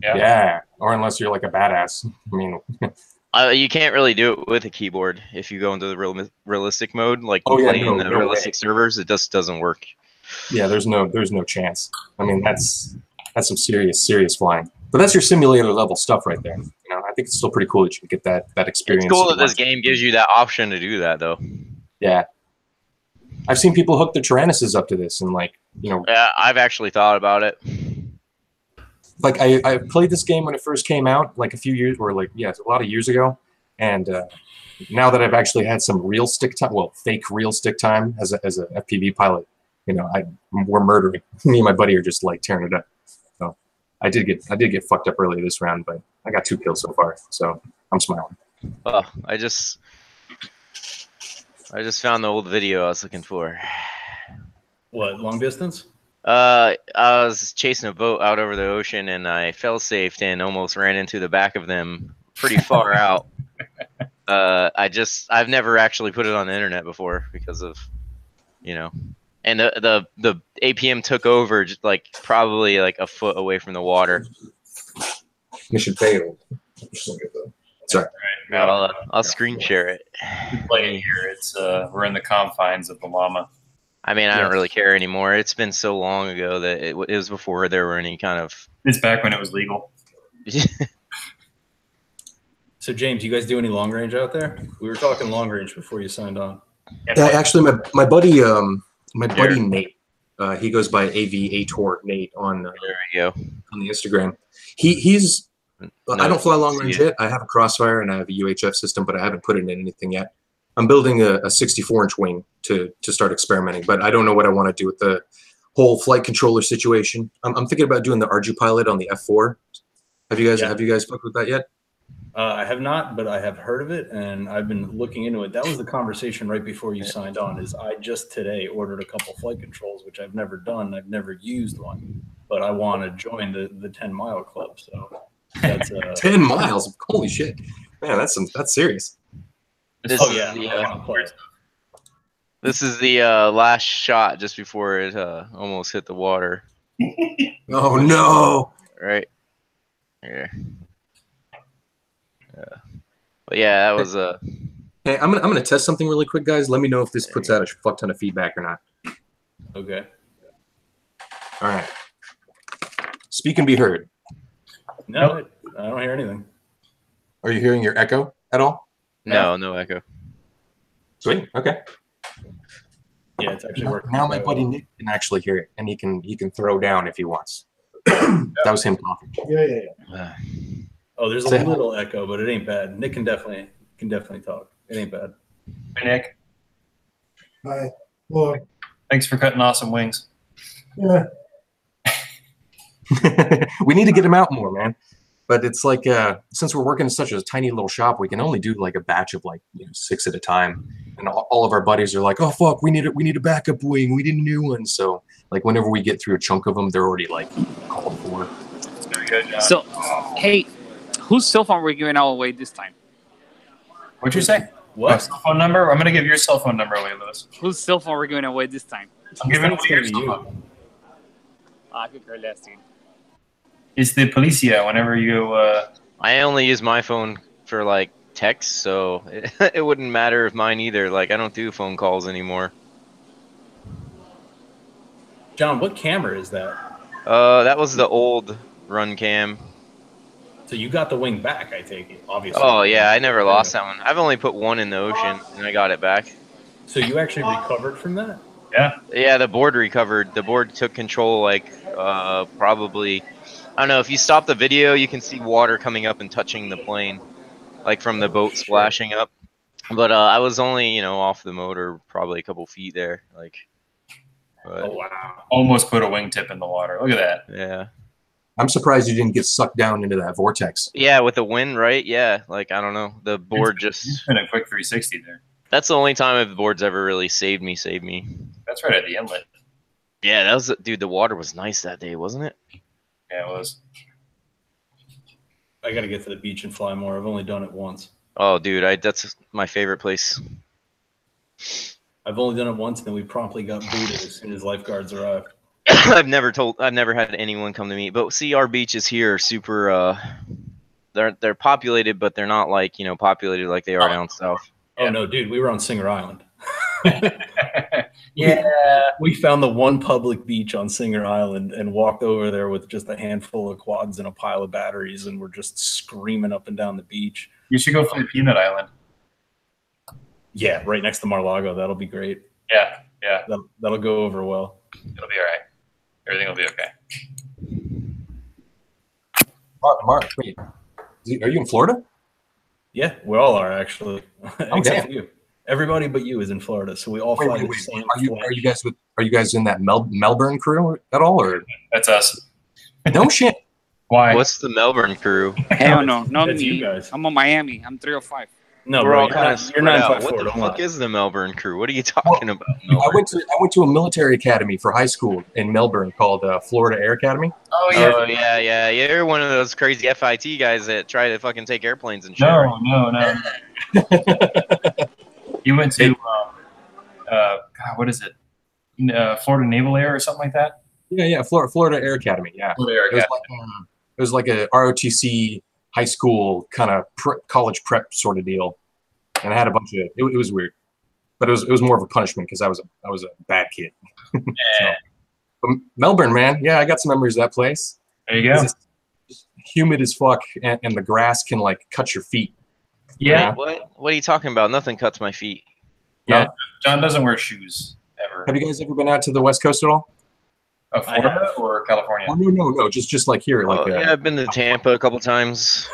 Yeah, or unless you're like a badass. I mean, you can't really do it with a keyboard if you go into the realistic mode. Like no realistic way. servers, it just doesn't work. Yeah, there's no chance. I mean, that's some serious flying. But that's your simulator level stuff right there. You know, think it's still pretty cool that you get that experience. It's cool that this game gives you that option to do that, though. Yeah. I've seen people hook their Tyrannuses up to this, and like, you know. Yeah, I've actually thought about it. Like I played this game when it first came out, like a few years, or like a lot of years ago, and now that I've actually had some real stick time, well, fake real stick time as a FPV pilot, you know, we're murdering. Me and my buddy are just like tearing it up. So I did get fucked up early this round, but I got 2 kills so far, so I'm smiling. Oh, I just found the old video I was looking for. What, long distance? I was chasing a boat out over the ocean, and I fell-safed and almost ran into the back of them pretty far out. I've never actually put it on the internet before because of, you know, and the APM took over just like probably like a foot away from the water. Mission failed. Sorry. I'll screen share it. We play it here. It's we're in the confines of the Llama. I mean, I don't really care anymore. It's been so long ago that it was before there were any kind of. It's back when it was legal. So, James, you guys do any long range out there? We were talking long range before you signed on. Yeah, actually, my buddy Nate, he goes by AV04 Nate on There we go. on the Instagram. He's I don't fly long range Yeah. yet. I have a Crossfire and I have a UHF system, but I haven't put it in anything yet. I'm building a 64-inch wing to start experimenting, but I don't know what I want to do with the whole flight controller situation. I'm thinking about doing the RG pilot on the F4. Have you guys fucked with that yet? I have not, but I have heard of it, and I've been looking into it. That was the conversation right before you signed on. Is I just today ordered a couple flight controls, which I've never done. I've never used one, but I want to join the 10-mile club. So that's 10 miles. Holy shit, man, that's serious. This oh is yeah, the, I wanna play it. This is the last shot just before it almost hit the water. Oh no! Right here. But yeah, that was Hey, I'm gonna test something really quick, guys. Let me know if this puts out a fuck ton of feedback or not. Okay. All right. Speak and be heard. No, I don't hear anything. Are you hearing your echo at all? no echo. Sweet. Okay. Yeah, it's actually working. Now my buddy Nick can actually hear it, and he can throw down if he wants. That was him talking. Uh, Oh, there's a Say hi. little echo, but it ain't bad. Nick can definitely talk. It ain't bad. Hey, Nick. Hi. Look. Thanks for cutting awesome wings. Yeah. We need to get him out more, man. But it's like since we're working in such a tiny little shop, we can only do like a batch of like 6 at a time. And all of our buddies are like, "Oh fuck, we need a backup wing. We need a new one." So like whenever we get through a chunk of them, they're already like called for. Very good, John. So, hey, whose cell phone we're giving out away this time? What'd you say? What? My cell phone number? I'm going to give your cell phone number away, Lewis. Whose cell phone we're giving away this time? I'm giving away It's your gonna cell be you. phone. I could care less, dude. It's the policia whenever you... I only use my phone for like text, so it wouldn't matter if mine either. Like I don't do phone calls anymore. John, what camera is that? That was the old run cam. So you got the wing back, I take it, obviously. Oh yeah, I never lost that one. I've only put one in the ocean and I got it back. So you actually recovered from that? Yeah. Yeah, the board recovered. The board took control like probably, I don't know, if you stop the video you can see water coming up and touching the plane, like from the boat splashing up. But I was only, off the motor probably a couple feet there. Like, but, Oh wow. Almost put a wingtip in the water. Look at that. yeah. I'm surprised you didn't get sucked down into that vortex. Yeah, with the wind, right? Yeah, like I don't know. The board You just spent a quick 360 there. that's the only time the board's ever really saved me. That's right at the inlet. Yeah, that was dude, the water was nice that day, wasn't it? Yeah, it was. I gotta get to the beach and fly more. I've only done it once. Oh dude, that's my favorite place. I've only done it once, and then we promptly got booted as soon as lifeguards arrived. I've never had anyone come to me. But see, our beaches here are super they're populated, but they're not like, populated like they are down south. Oh no, dude, we were on Singer Island. Yeah. We found the one public beach on Singer Island and walked over there with just a handful of quads and a pile of batteries, and we're just screaming up and down the beach. You should go fly Peanut Island. Yeah, right next to Mar-Lago. That'll be great. Yeah. That'll go over well. It'll be all right. Everything will be okay. Mark, wait. Are you in Florida? Yeah, we all are actually, Oh, except damn. for you. Everybody but you is in Florida, so we all fly the same. Are you guys in that Melbourne crew at all, or That's us. no shit? Why? What's the Melbourne crew? Hell no, not That's me. you guys. I'm on Miami. I'm 305. No, We're bro, all you're kind not, of you're spread not out. 5'4", What the don't fuck lie. is the Melbourne crew? What are you talking about? I Melbourne? went to a military academy for high school in Melbourne called Florida Air Academy. Oh yeah. Oh yeah. You're one of those crazy FIT guys that try to fucking take airplanes and shit. right? No. You went to God, what is it? Florida Naval Air or something like that? Yeah, Florida Air Academy. Yeah, Florida Air it was Academy. it was like a ROTC high school kind of college prep sort of deal, and I had a bunch of it was weird, but it was more of a punishment because I was a bad kid. So, but Melbourne, man, yeah, I got some memories of that place. There you go. It's humid as fuck, and the grass can like cut your feet. Yeah. Wait, what are you talking about? Nothing cuts my feet. Yeah. John doesn't wear shoes ever. Have you guys ever been out to the West Coast at all? Florida or California? Oh, no, just like here, like Yeah, I've been to Tampa a couple times.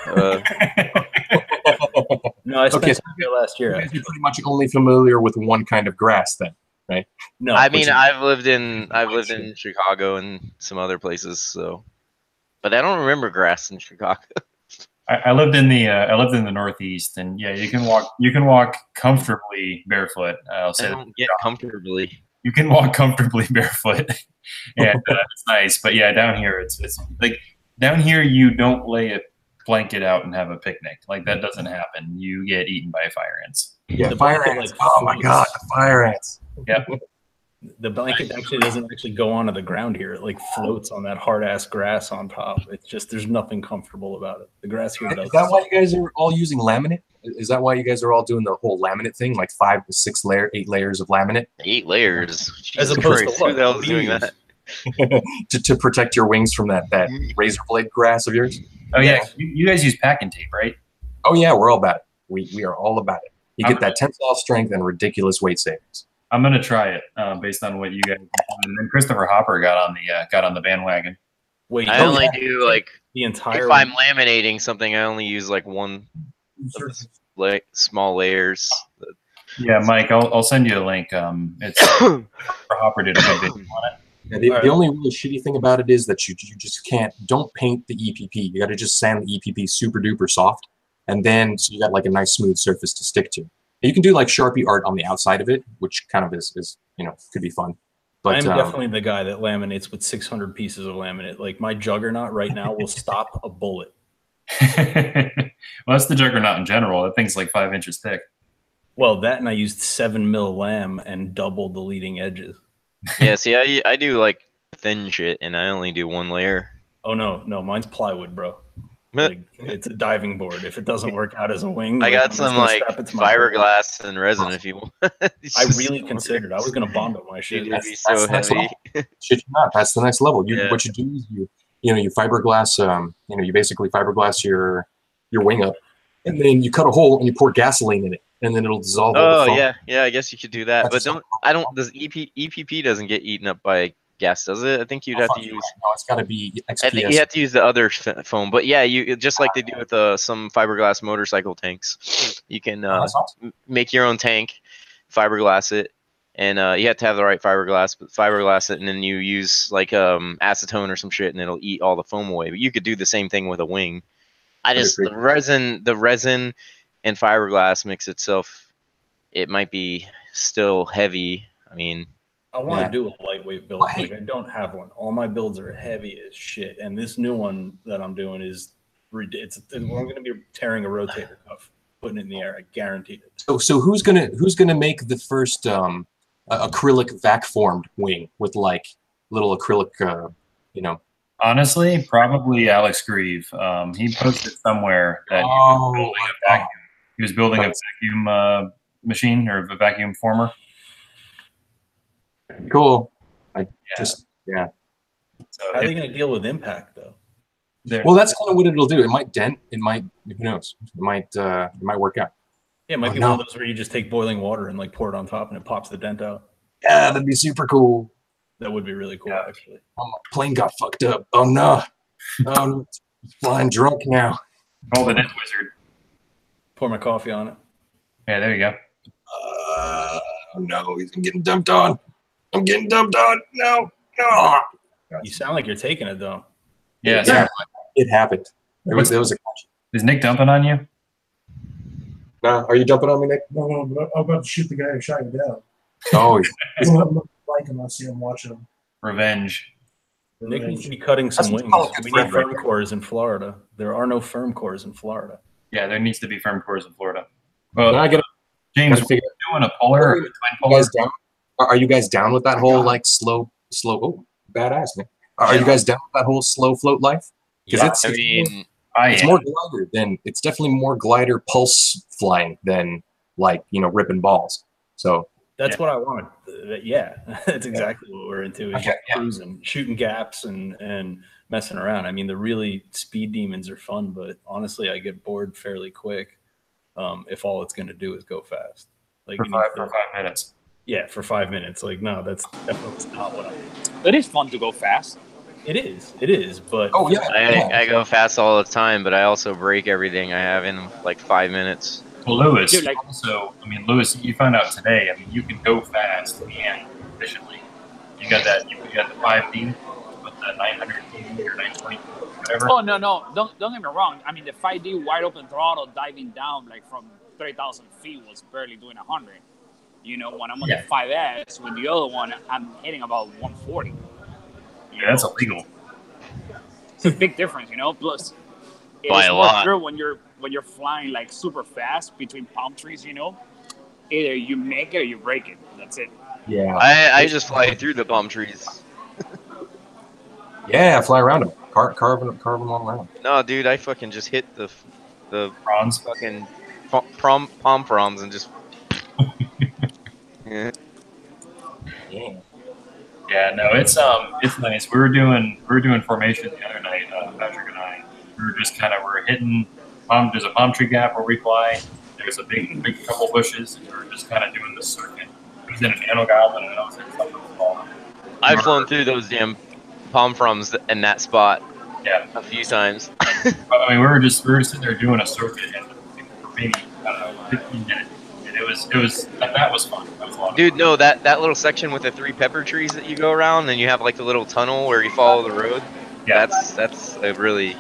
No, I spent Okay, time here last year. You're pretty much only familiar with one kind of grass, then, right? No, I mean, I've lived in Chicago and some other places, so, but I don't remember grass in Chicago. I lived in the Northeast, and yeah, you can walk comfortably barefoot. I'll say I don't get comfortably. you can walk comfortably barefoot, and it's nice. But yeah, down here it's like down here you don't lay a blanket out and have a picnic. Like that doesn't happen. You get eaten by fire ants. Yeah, The fire blanket, ants. like, Oh my floats. god, the fire ants. Yep. The blanket actually doesn't actually go onto the ground here. It like floats on that hard ass grass on top. It's just there's nothing comfortable about it. The grass here does. Is that why you guys are all using laminate? Is that why you guys are all doing the whole laminate thing, like 5 to 6 8 layers of laminate 8 layers. As Jesus opposed to Christ, what? who the hell is What do you doing use? that? to protect your wings from that razor blade grass of yours? Oh yeah, you guys use packing tape, right? Oh yeah, we're all about it. We are all about it. You get that tensile strength and ridiculous weight savings. I'm gonna try it based on what you guys. And then Christopher Hopper got on the bandwagon. Wait, I only do like the entire. if I'm laminating something, I only use like one of the small layers. Yeah, Mike, I'll send you a link. It's Christopher Hopper did a good video on it. Yeah, the only really shitty thing about it is that you just don't paint the EPP. You got to just sand the EPP super duper soft, and then so you got like a nice smooth surface to stick to. You can do like Sharpie art on the outside of it, which kind of is could be fun. But I'm definitely the guy that laminates with 600 pieces of laminate. Like my Juggernaut right now will stop a bullet. Well, that's the Juggernaut in general. That thing's like 5 inches thick. Well, that and I used 7 mil lam and doubled the leading edges. Yeah, see, I do like thin shit, and I only do one layer. Oh no, mine's plywood, bro. Like, it's a diving board. If it doesn't work out as a wing, I got some like fiberglass and resin. If you want, I really considered. I was gonna bond up my shit. It'd be so heavy. Shit you not. That's the next level. Yeah. What you do is you fiberglass. You basically fiberglass your wing up, and then you cut a hole and you pour gasoline in it, and then it'll dissolve. all the foam. yeah. I guess you could do that, That's but does EPP doesn't get eaten up by gas, does it? I think you'd have to use. No, it's got to be XPS. I think you have to use the other foam, but yeah, you just like they do with some fiberglass motorcycle tanks. You can that's awesome. make your own tank, fiberglass it, and you have to have the right fiberglass. But fiberglass it, and then you use like acetone or some shit, and it'll eat all the foam away. But you could do the same thing with a wing. The resin and fiberglass mix itself, it might be still heavy. I mean, I want to do a lightweight build. Like I don't have one. All my builds are heavy as shit, and this new one that I'm doing is I'm going to be tearing a rotator cuff, putting it in the air. I guarantee it. So who's gonna make the first acrylic vac formed wing with like little acrylic Honestly, probably Alex Grieve. He posted somewhere that he was building a vacuum machine or a vacuum former. Cool. I Yeah. just yeah. So How are they going to deal with impact though? Well, that's kind of what it'll do. It might dent. It might. Who knows? It might work out. Yeah, it might be one of those where you just take boiling water and like pour it on top and it pops the dent out. Yeah, that'd be super cool. That would be really cool, actually. Oh, my plane got fucked up. Oh no. Oh, flying drunk now. Call the Dent Wizard. Pour my coffee on it. Yeah, there you go. Oh no, he's getting dumped on. I'm getting dumped on. No. You sound like you're taking it though. Yeah, Yeah, it happened. There was a Is Nick dumping on you? Nah, are you jumping on me, Nick? No, I'm about to shoot the guy who shot you down. Oh, I'm gonna like him. I see him watching him. Revenge. Nick needs to be cutting some wings. We need firm cores in Florida. There are no firm cores in Florida. Yeah, there needs to be firm cores in Florida. Well, I get James, we're doing a polar or a twin polar. Are you guys down with that whole like slow? Oh, badass, man. Are you guys down with that whole slow float life? Because it's more glider than it's definitely more glider pulse flying than like ripping balls. So that's what I want. Yeah, that's exactly what we're into. Is cruising, shooting gaps, and messing around. I mean, the really speed demons are fun, but honestly, I get bored fairly quick if all it's going to do is go fast. Like for 5 minutes. Yeah, for 5 minutes. Like, no, that's definitely not what I'm. It is fun to go fast. It is, but I go fast all the time, but I also break everything I have in like 5 minutes. Well, Lewis, Lewis, you found out today. I mean, you can go fast and efficiently. You got the 5D with the 900 or 920, whatever. Oh no, don't get me wrong. I mean, the 5D wide open throttle diving down like from 3,000 feet was barely doing 100. When I'm on the 5S with the other one, I'm hitting about 140. Yeah, that's illegal. It's a big difference, Plus, by a lot. True when you're flying like super fast between palm trees, either you make it or you break it. That's it. Yeah. I just fly through the palm trees. Yeah, fly around them, carve them all around. No, dude, I fucking just hit the fronds, fucking palm fronds and just. Yeah. Yeah, no, it's nice. We were doing formation the other night, Patrick and I. We were just we're hitting there's a palm tree gap where we fly. There's a big couple bushes, and we're just doing the circuit. It was in an anno goblin, and I was in something small. I've flown through those damn palm fronds in that spot. Yeah, a few times. I mean, we were just sitting there doing a circuit, and for maybe 15 minutes. That was fun. That was a lot of Dude, fun. no, that little section with the 3 pepper trees that you go around, and you have like the little tunnel where you follow the road. Yeah, that's a really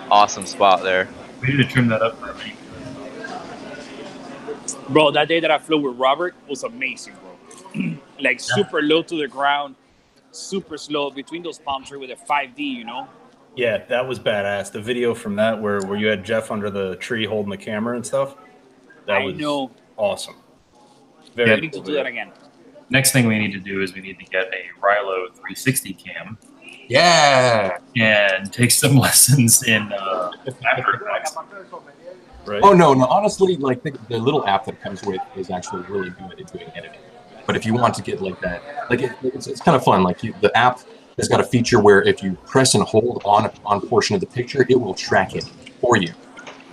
awesome spot there. We need to trim that up for a week. Bro, that day that I flew with Robert was amazing, bro. Like super low to the ground, super slow between those palm trees with a 5D, Yeah, that was badass. The video from that where you had Jeff under the tree holding the camera and stuff. That was awesome. Very need to do that again. Next thing we need to do is we need to get a Rilo 360 cam. Yeah. And take some lessons in After Effects. Right. Oh no! Honestly, like the little app that comes with is actually really good at doing editing. But if you want to get like that, like it's kind of fun. Like the app has got a feature where if you press and hold on a portion of the picture, it will track it for you.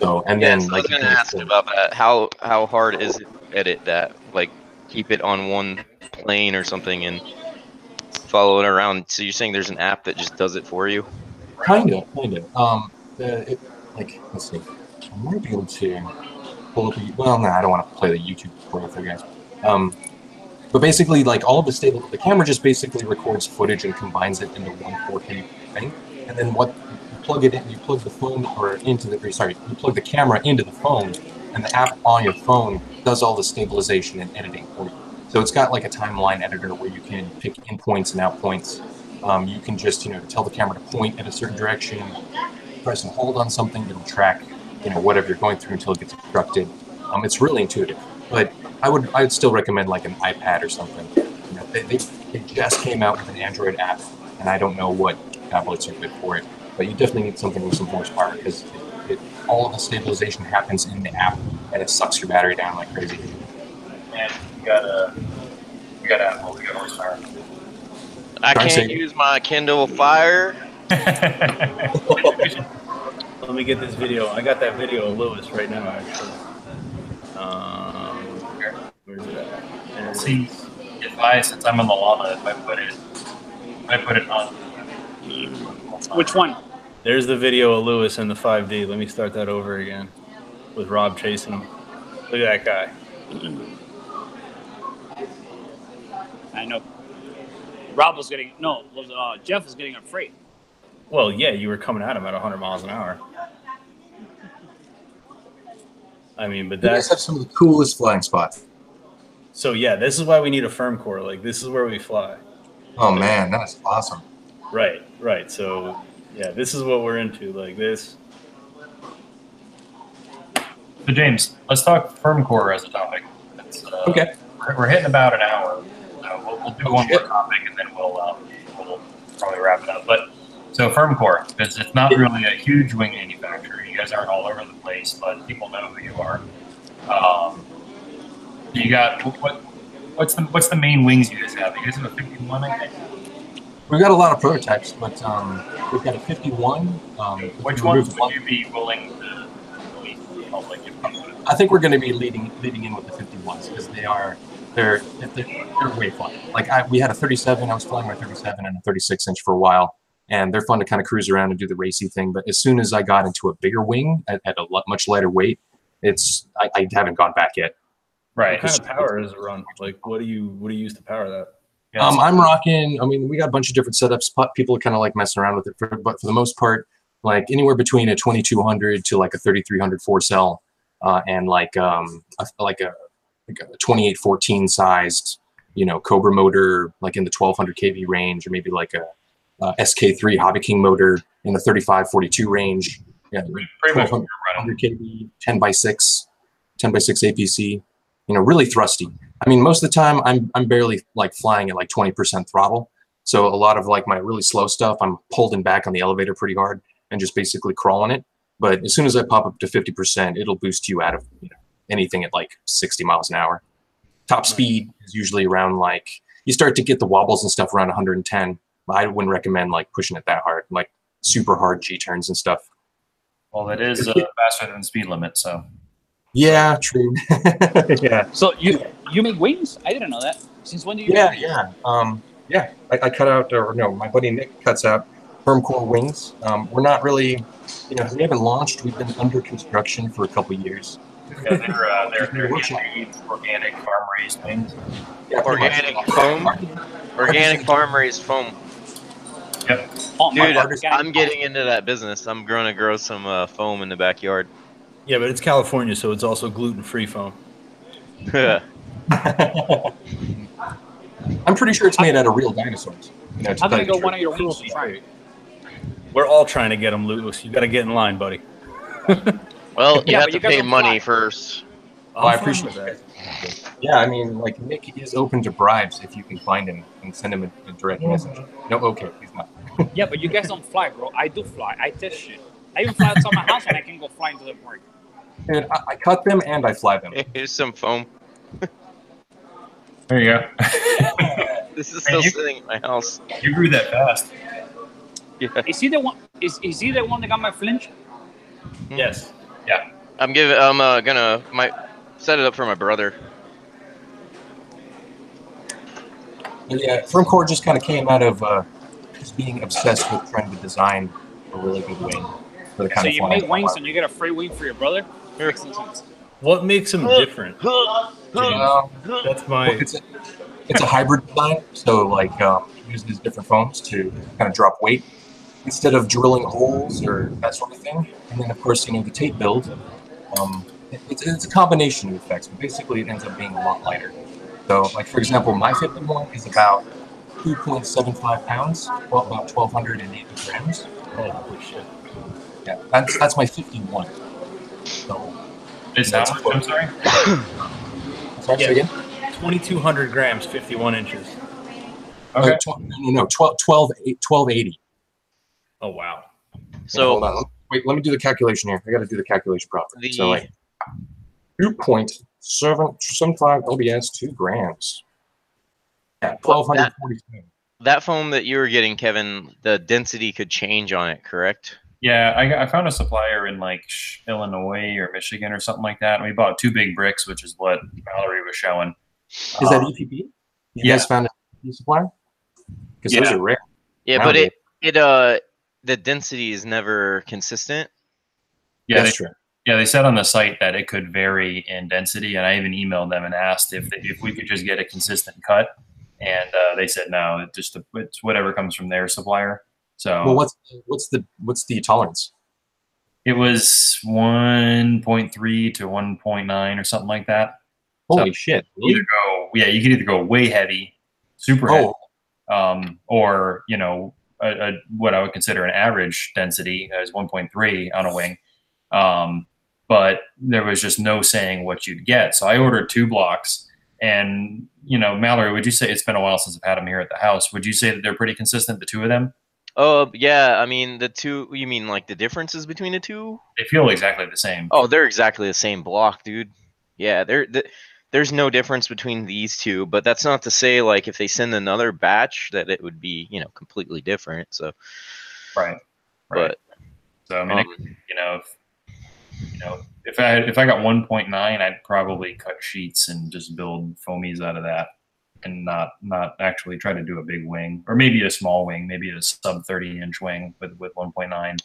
So then I was gonna ask about that. How hard is it to edit that? Like keep it on one plane or something and follow it around. So you're saying there's an app that just does it for you? Kind of. Let's see. I might be able to pull up. I don't want to play the YouTube tutorial for you guys. But basically, like all of the camera just basically records footage and combines it into one 4K thing. And then you plug it in, you plug the phone you plug the camera into the phone, and the app on your phone does all the stabilization and editing for you. So it's got like a timeline editor where you can pick in points and out points. You can just tell the camera to point in a certain direction, press and hold on something, it'll track whatever you're going through until it gets obstructed. It's really intuitive, but I would still recommend like an iPad or something. They just came out with an Android app, and I don't know what tablets are good for it, but you definitely need something with some horsepower because all of the stabilization happens in the app, and it sucks your battery down like crazy. And we got got Apple, we got horsepower. I Try can't saying- use my Kindle Fire. Let me get this video. I got that video of Lewis right now, actually. Where's it at? There it See, is. since I'm on the Llama, if I put it on. Which one? There's the video of Lewis in the 5D. Let me start that over again with Rob chasing him. Look at that guy. I know. Rob was getting Jeff was getting afraid. Well, yeah, you were coming at him at 100 miles an hour. I mean, but You guys have that's some of the coolest flying spots. so. Yeah, this is why we need a firm core. Like this is where we fly. Oh man, that's awesome. Right, right. So yeah, this is what we're into. Like this. So James, let's talk firm core as a topic. Okay. We're hitting about an hour. We'll do one more shit. topic and then we'll probably wrap it up. But so firm core, because it's not really a huge wing manufacturer. You guys aren't all over the place, but people know who you are. You got what's the main wings you guys have? You guys have a 51, I think. We've got a lot of prototypes, but we've got a 51. Which ones would you be willing to release to the public? I think we're going to be leading in with the 51s because they're way fun. Like we had a 37. I was flying my 37 and a 36 inch for a while, and they're fun to kind of cruise around and do the racy thing. But as soon as I got into a bigger wing at a much lighter weight, I haven't gone back yet. Right. What kind of power does it run? Like what do you use to power that? Yeah, I'm rocking. I mean, we got a bunch of different setups. People are kind of like messing around with it, but for the most part, like anywhere between a 2200 to like a 3300 4-cell, and like a 2814 sized, Cobra motor, like in the 1200 kV range, or maybe like a SK3 Hobby King motor in the 3542 range. Yeah, pretty much 1200 kV, 10x6 APC. Really thrusty. I mean, most of the time I'm barely like flying at like 20% throttle. So a lot of like my really slow stuff, I'm holding back on the elevator pretty hard and just basically crawling it. But as soon as I pop up to 50%, it'll boost you out of anything at like 60 miles an hour. Top speed is usually around like, you start to get the wobbles and stuff around 110. I wouldn't recommend like pushing it that hard, like super hard G-turns and stuff. Well, it is faster than the speed limit, so. Yeah, true. Yeah. So you make wings? I didn't know that. Since when do you? Yeah. I cut out, or no, my buddy Nick cuts out firm core wings. We're not really, we haven't launched. We've been under construction for a couple of years. Yeah, they're organic farm raised wings. Yeah, Organic foam. Organic farm raised foam. Yep. Oh, Dude, organic I'm getting into that business. I'm going to grow some foam in the backyard. Yeah, but it's California, so it's also gluten-free foam. I'm pretty sure it's made out of real dinosaurs. I'm gonna go one of your wings. Try. We're all trying to get them, Lewis. You got to get in line, buddy. Well, you Yeah, have but to you guys pay don't money fly. first. Oh, I appreciate that. Yeah, I mean, like Nick is open to bribes if you can find him and send him a direct message. No, okay, he's not. Yeah, but you guys don't fly, bro. I do fly. I test shit. I even fly outside my house when I can go fly into the park. Dude, I cut them and I fly them. Here's some foam. There you go. This is still sitting in my house. You grew that fast. Yeah. Is he the one? Is he the one that got my flinch? Yes. Yeah. I'm gonna set it up for my brother. Yeah, firm core just kind of came out of just being obsessed with trying to design a really good wing for the kind So of you flying make wings and you get a free wing for your brother? Makes no sense. What makes them different? That's my. It's a hybrid design, so like it uses different foams to kind of drop weight instead of drilling holes or that sort of thing. And then of course, the tape build, it's a combination of effects, but basically it ends up being a lot lighter. So like for example, my 51 is about 2.75 pounds, well about 1,280 grams. Holy shit. Yeah, that's my 51. So Is that much? I'm sorry? sorry, say again? 2,200 grams, 51 inches. Okay. No, 1280. Oh, wow. So hold on. Wait, let me do the calculation here. I got to do the calculation proper. So like 2.775 LBS, 2 grams. Yeah, 1240. That foam that you were getting, Kevin, the density could change on it, correct? Yeah, I found a supplier in like Illinois or Michigan or something like that, and we bought 2 big bricks, which is what Mallory was showing. Is that EPP? You guys found a supplier? Because those are rare. Yeah, nowadays. but the density is never consistent. Yeah, That's true. Yeah, they said on the site that it could vary in density, and I even emailed them and asked if we could just get a consistent cut, and they said no, it's whatever comes from their supplier. So, well, what's the tolerance? It was 1.3 to 1.9 or something like that. Holy shit! Really? You could either go way heavy, super heavy, or what I would consider an average density as 1.3 on a wing. But there was just no saying what you'd get. So I ordered 2 blocks, and Mallory, would you say, it's been a while since I've had them here at the house, would you say that they're pretty consistent, the 2 of them? Oh, yeah. I mean, the 2, you mean like the differences between the 2? They feel exactly the same. Oh, they're exactly the same block, dude. Yeah, there's no difference between these 2, but that's not to say like if they send another batch that it would be, completely different. So Right. But so I mean, if I got 1.9, I'd probably cut sheets and just build foamies out of that, and not actually try to do a big wing, or maybe a small wing, maybe a sub 30-inch wing with 1.9,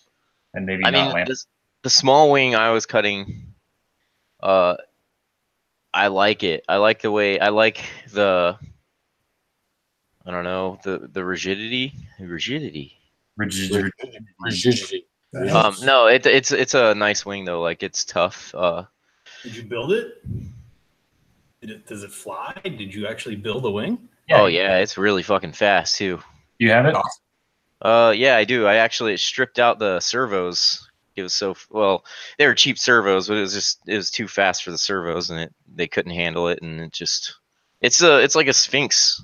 and maybe the small wing I was cutting. I like it. I like the way. I like the. I don't know the rigidity. Rigidity. No, it's a nice wing though. Like it's tough. Did you build it? Does it fly? Did you actually build a wing? Yeah. Oh yeah, it's really fucking fast too. You have it? Yeah, I do. I actually stripped out the servos. It was they were cheap servos, but it was too fast for the servos, and they couldn't handle it, and it's like a Sphinx.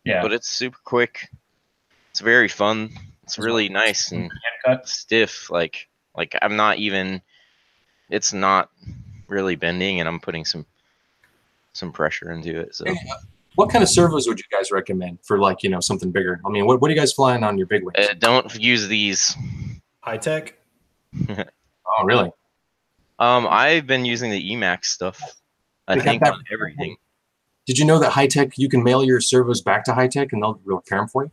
Yeah. But it's super quick. It's very fun. It's really nice and stiff. Like I'm not even. It's not really bending, and I'm putting some pressure into it. So, what kind of servos would you guys recommend for something bigger? I mean, what are you guys flying on your big wings? Don't use these. High tech. Oh, really? I've been using the Emax stuff. I think on everything. Did you know that High Tech, you can mail your servos back to High Tech and they'll repair them for you?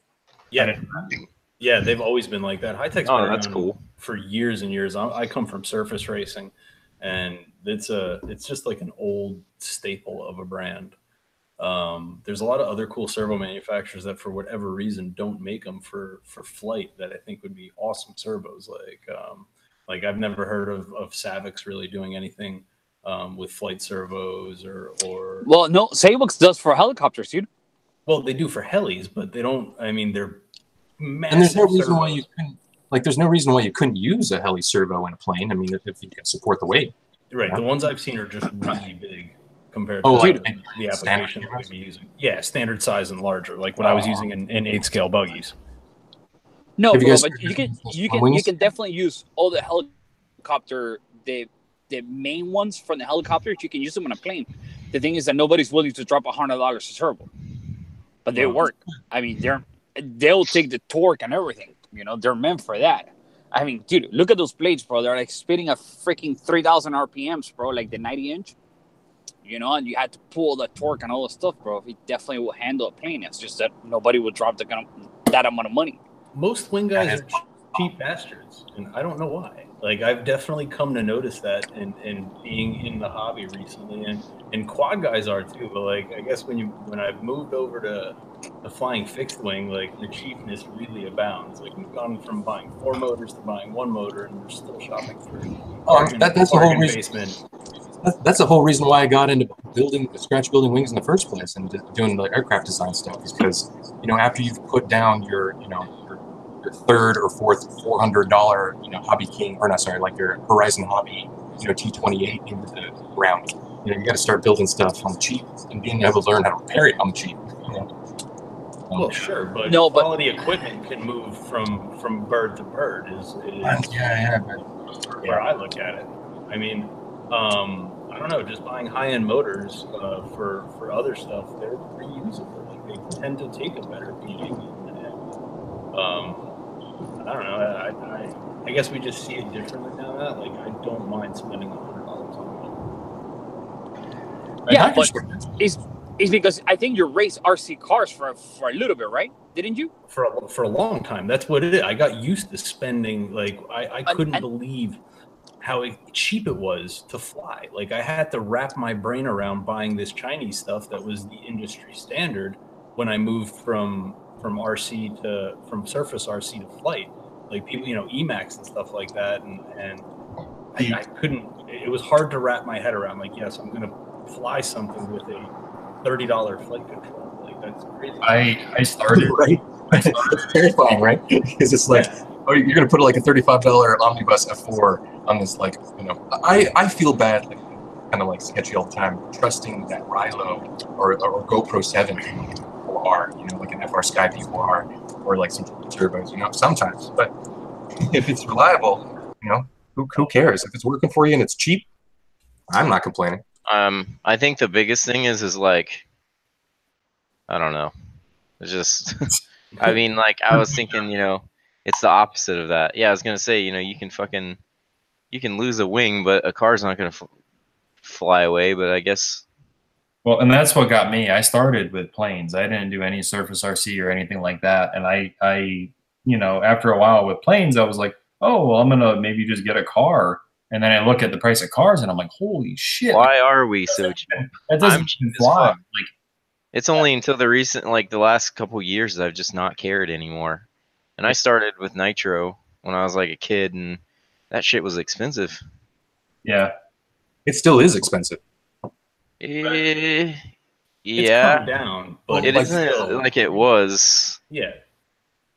Yeah, they've always been like that. High Tech's been that's cool for years and years. I come from surface racing, and it's just like an old staple of a brand. There's a lot of other cool servo manufacturers that for whatever reason don't make them for flight that I think would be awesome servos. Like I've never heard of Savix really doing anything with flight servos or. Well, no, Savix does for helicopters, dude. Well, they do for helis, but they don't. I mean, they're massive. And there's no reason why you couldn't. Like, there's no reason why you couldn't use a heli servo in a plane. I mean, if you can support the weight. Right. The ones I've seen are just really big compared to the application that we'd be using. Yeah, standard size and larger, like what I was using in 8-scale buggies. No, bro, but you can definitely use all the helicopter the main ones from the helicopters. You can use them on a plane. The thing is that nobody's willing to drop $100 a servo, but they work. I mean, they'll take the torque and everything. They're meant for that. I mean, dude, look at those blades, bro. They're like spinning at freaking 3,000 RPMs, bro, like the 90-inch. And you had to pull the torque and all the stuff, bro. It definitely will handle a plane. It's just that nobody would drop that amount of money. Most wing guys are cheap bastards, and I don't know why. Like, I've definitely come to notice that in being in the hobby recently, and quad guys are too. But like, I guess when I've moved over to the flying fixed wing, like the cheapness really abounds. Like, we've gone from buying 4 motors to buying 1 motor, and we're still shopping for. That's the whole reason. That's the whole reason why I got into scratch building wings in the first place and doing the aircraft design stuff. Is because after you've put down your your third or fourth $400 Hobby King, or not, sorry, like your Horizon Hobby T28 into the ground, you got to start building stuff on the cheap and being able to learn how to repair it on the cheap. Well, sure, but quality equipment can move from bird to bird is where I look at it. I mean, I don't know, just buying high-end motors for other stuff, they're reusable. Like tend to take a better beating. I don't know. I guess we just see it differently now. That like I don't mind spending $100 on it. Yeah, but it's because I think you raced RC cars for a little bit, right? Didn't you? For a long time. That's what it is. I got used to spending like I couldn't believe how cheap it was to fly. Like I had to wrap my brain around buying this Chinese stuff that was the industry standard when I moved from surface RC to flight. Like people, Emacs and stuff like that, and I couldn't. It was hard to wrap my head around. Like, yes, I'm going to fly something with a $30 flight control. Like that's crazy. I started right. It's terrifying, right? Because it's like, oh, you're going to put like a $35 omnibus F4 on this, like, I feel bad, like, kind of like sketchy all the time, trusting that Rilo or GoPro 7 R, like an FR Sky P4R or like some turbos, sometimes. But if it's reliable, who cares? If it's working for you and it's cheap, I'm not complaining. I think the biggest thing is like, I don't know. It's just, I mean, like I was thinking, it's the opposite of that. Yeah, I was gonna say, you can lose a wing, but a car's not gonna fly away. But I guess. Well, and that's what got me. I started with planes. I didn't do any surface RC or anything like that. And I after a while with planes, I was like, oh, well, I'm gonna maybe just get a car. And then I look at the price of cars, and I'm like, holy shit! Why are we so cheap? That doesn't even fly. Like, it's only until the last couple years that I've just not cared anymore. And I started with Nitro when I was like a kid, and that shit was expensive. Yeah, it still is expensive. It's yeah, come down, but it isn't like it was. Yeah,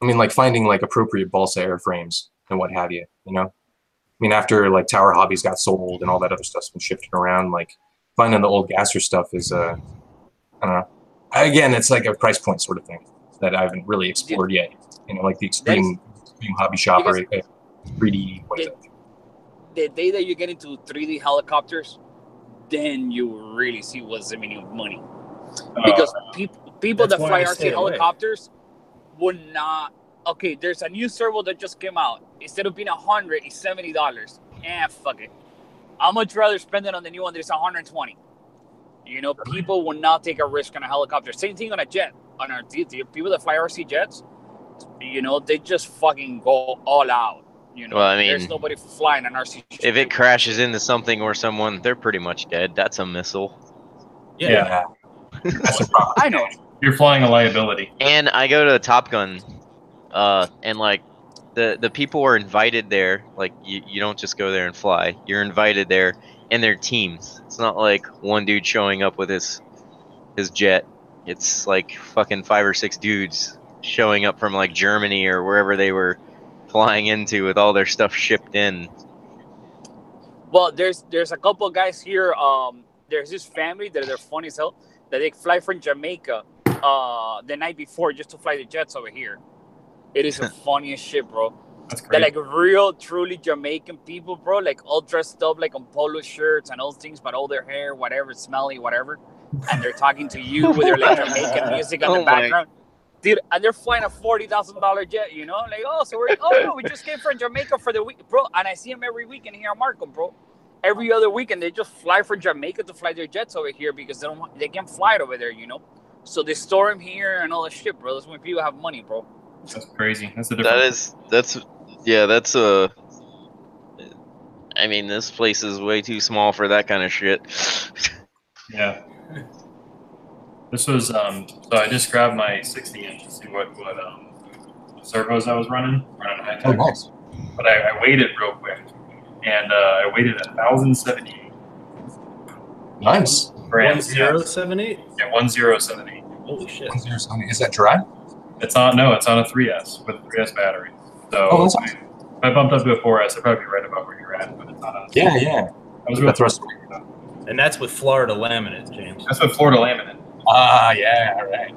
I mean, like finding like appropriate balsa airframes and what have you. I mean, after like Tower Hobbies got sold and all that other stuff's been shifting around, like finding the old gasser stuff is, I don't know. Again, it's like a price point sort of thing that I haven't really explored yet. Like the extreme hobby shopper, 3D. What is it? The day that you get into 3D helicopters, then you really see what's the meaning of money. Because people that fly RC helicopters would not. Okay, there's a new servo that just came out. Instead of being $100, it's $70. Fuck it. I'd much rather spend it on the new one that's $120. People will not take a risk on a helicopter. Same thing on a jet. On our people that fly RC jets, they just fucking go all out. Well, I mean, there's nobody flying an RC jet. If it crashes into something or someone, they're pretty much dead. That's a missile. Yeah. That's a problem. I know. You're flying a liability. And I go to Top Gun. And like the people are invited there. Like you don't just go there and fly. You're invited there, and they're teams. It's not like one dude showing up with his jet. It's like fucking 5 or 6 dudes showing up from like Germany or wherever they were flying into with all their stuff shipped in. Well, there's a couple of guys here. There's this family that they're funny as hell that they fly from Jamaica the night before just to fly the jets over here. It is the funniest shit, bro. That's crazy. They're like real, truly Jamaican people, bro. Like all dressed up, like on polo shirts and all things, but all their hair, whatever, smelly, whatever. And they're talking to you with their like Jamaican music on the background, dude. And they're flying a $40,000 jet, Like, oh, so we just came from Jamaica for the week, bro. And I see them every weekend here in Markham, bro. Every other weekend, they just fly from Jamaica to fly their jets over here because they can't fly it over there, So they store them here and all that shit, bro. That's when people have money, bro. That's crazy. That's the difference. That's I mean, this place is way too small for that kind of shit. Yeah. This was so I just grabbed my 60-inch to see what servos I was running high tech. Oh, nice. But I waited real quick, and I waited 1,078. Nice. Grams. 1078. Yeah, 1078. Holy shit. 1078. Is that dry? It's on a 3S with a 3S battery. So if I bumped up to a 4S, I'd probably be right about where you're at, but it's not on. Yeah. I was with thrust. And that's with Florida laminate, James. That's with Florida laminate. Yeah, all right.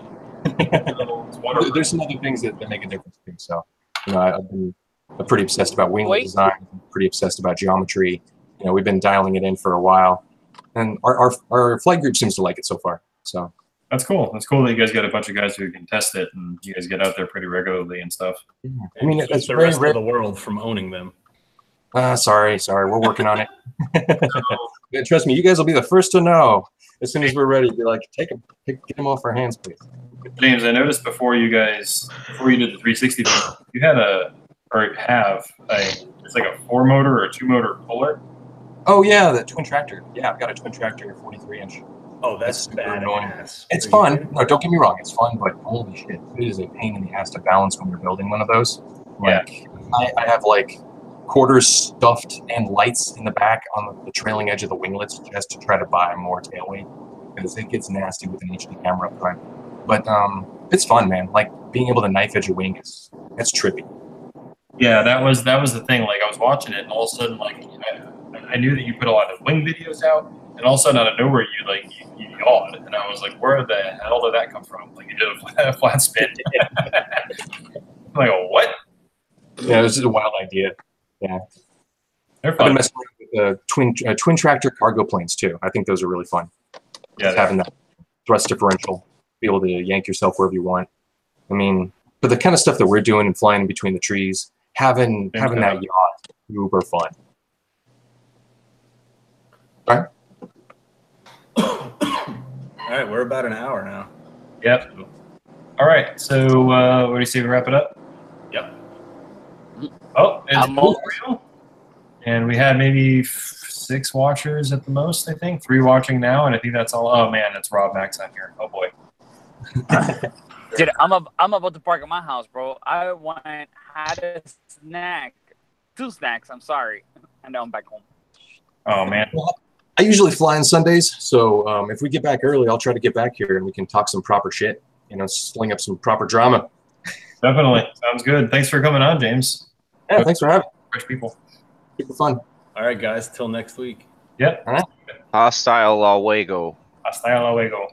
There's some other things that make a difference too. So, I've been pretty obsessed about winglet design, pretty obsessed about geometry. We've been dialing it in for a while, and our flight group seems to like it so far. So, That's cool. That's cool that you guys got a bunch of guys who can test it, and you guys get out there pretty regularly and stuff. I mean, Keep it's the very rest rare. of the world from owning them. Sorry, we're working on it. Yeah, trust me, you guys will be the first to know as soon as we're ready. Be like, get them off our hands, please. James, I noticed before you did the 360, you had it's like a 4-motor or a 2-motor puller. Oh yeah, the twin tractor. Yeah, I've got a twin tractor, 43-inch. Oh, that's super annoying. badass. It's fun. No, don't get me wrong, it's fun, but holy shit, it is a pain in the ass to balance when you're building one of those. Like, I have like quarters stuffed and lights in the back on the trailing edge of the winglets just to try to buy more tail weight because it gets nasty with an HD camera up front. But it's fun, man. Like being able to knife edge a wing that's trippy. Yeah, that was the thing. Like I was watching it, and all of a sudden, like I knew that you put a lot of wing videos out, and all of a sudden, out of nowhere, you yawed, and I was like, "Where the hell did that come from?" Like you did a flat spin. I'm like, what? Yeah, this is a wild idea. Yeah, They're I've been fun. messing around with the twin tractor cargo planes too. I think those are really fun. Yeah, Just having that thrust differential, be able to yank yourself wherever you want. I mean, for the kind of stuff that we're doing and flying in between the trees, having that yacht, uber fun. Right? All right, we're about an hour now. Yep. All right. So, what do you say we wrap it up? Yep. Oh, it's I'm all- real. And we had maybe 6 watchers at the most, I think. 3 watching now, and I think that's all. Oh man, that's Rob Max on here. Oh boy. Dude, I'm about to park at my house, bro. I had a snack, 2 snacks. I'm sorry, and now I'm back home. Oh man. I usually fly on Sundays, so if we get back early, I'll try to get back here and we can talk some proper shit. You know, sling up some proper drama. Definitely. Sounds good. Thanks for coming on, James. Yeah, thanks for having me. Fresh people. Super fun. All right, guys. Till next week. Yep. Hostile Alwego. Hasta luego.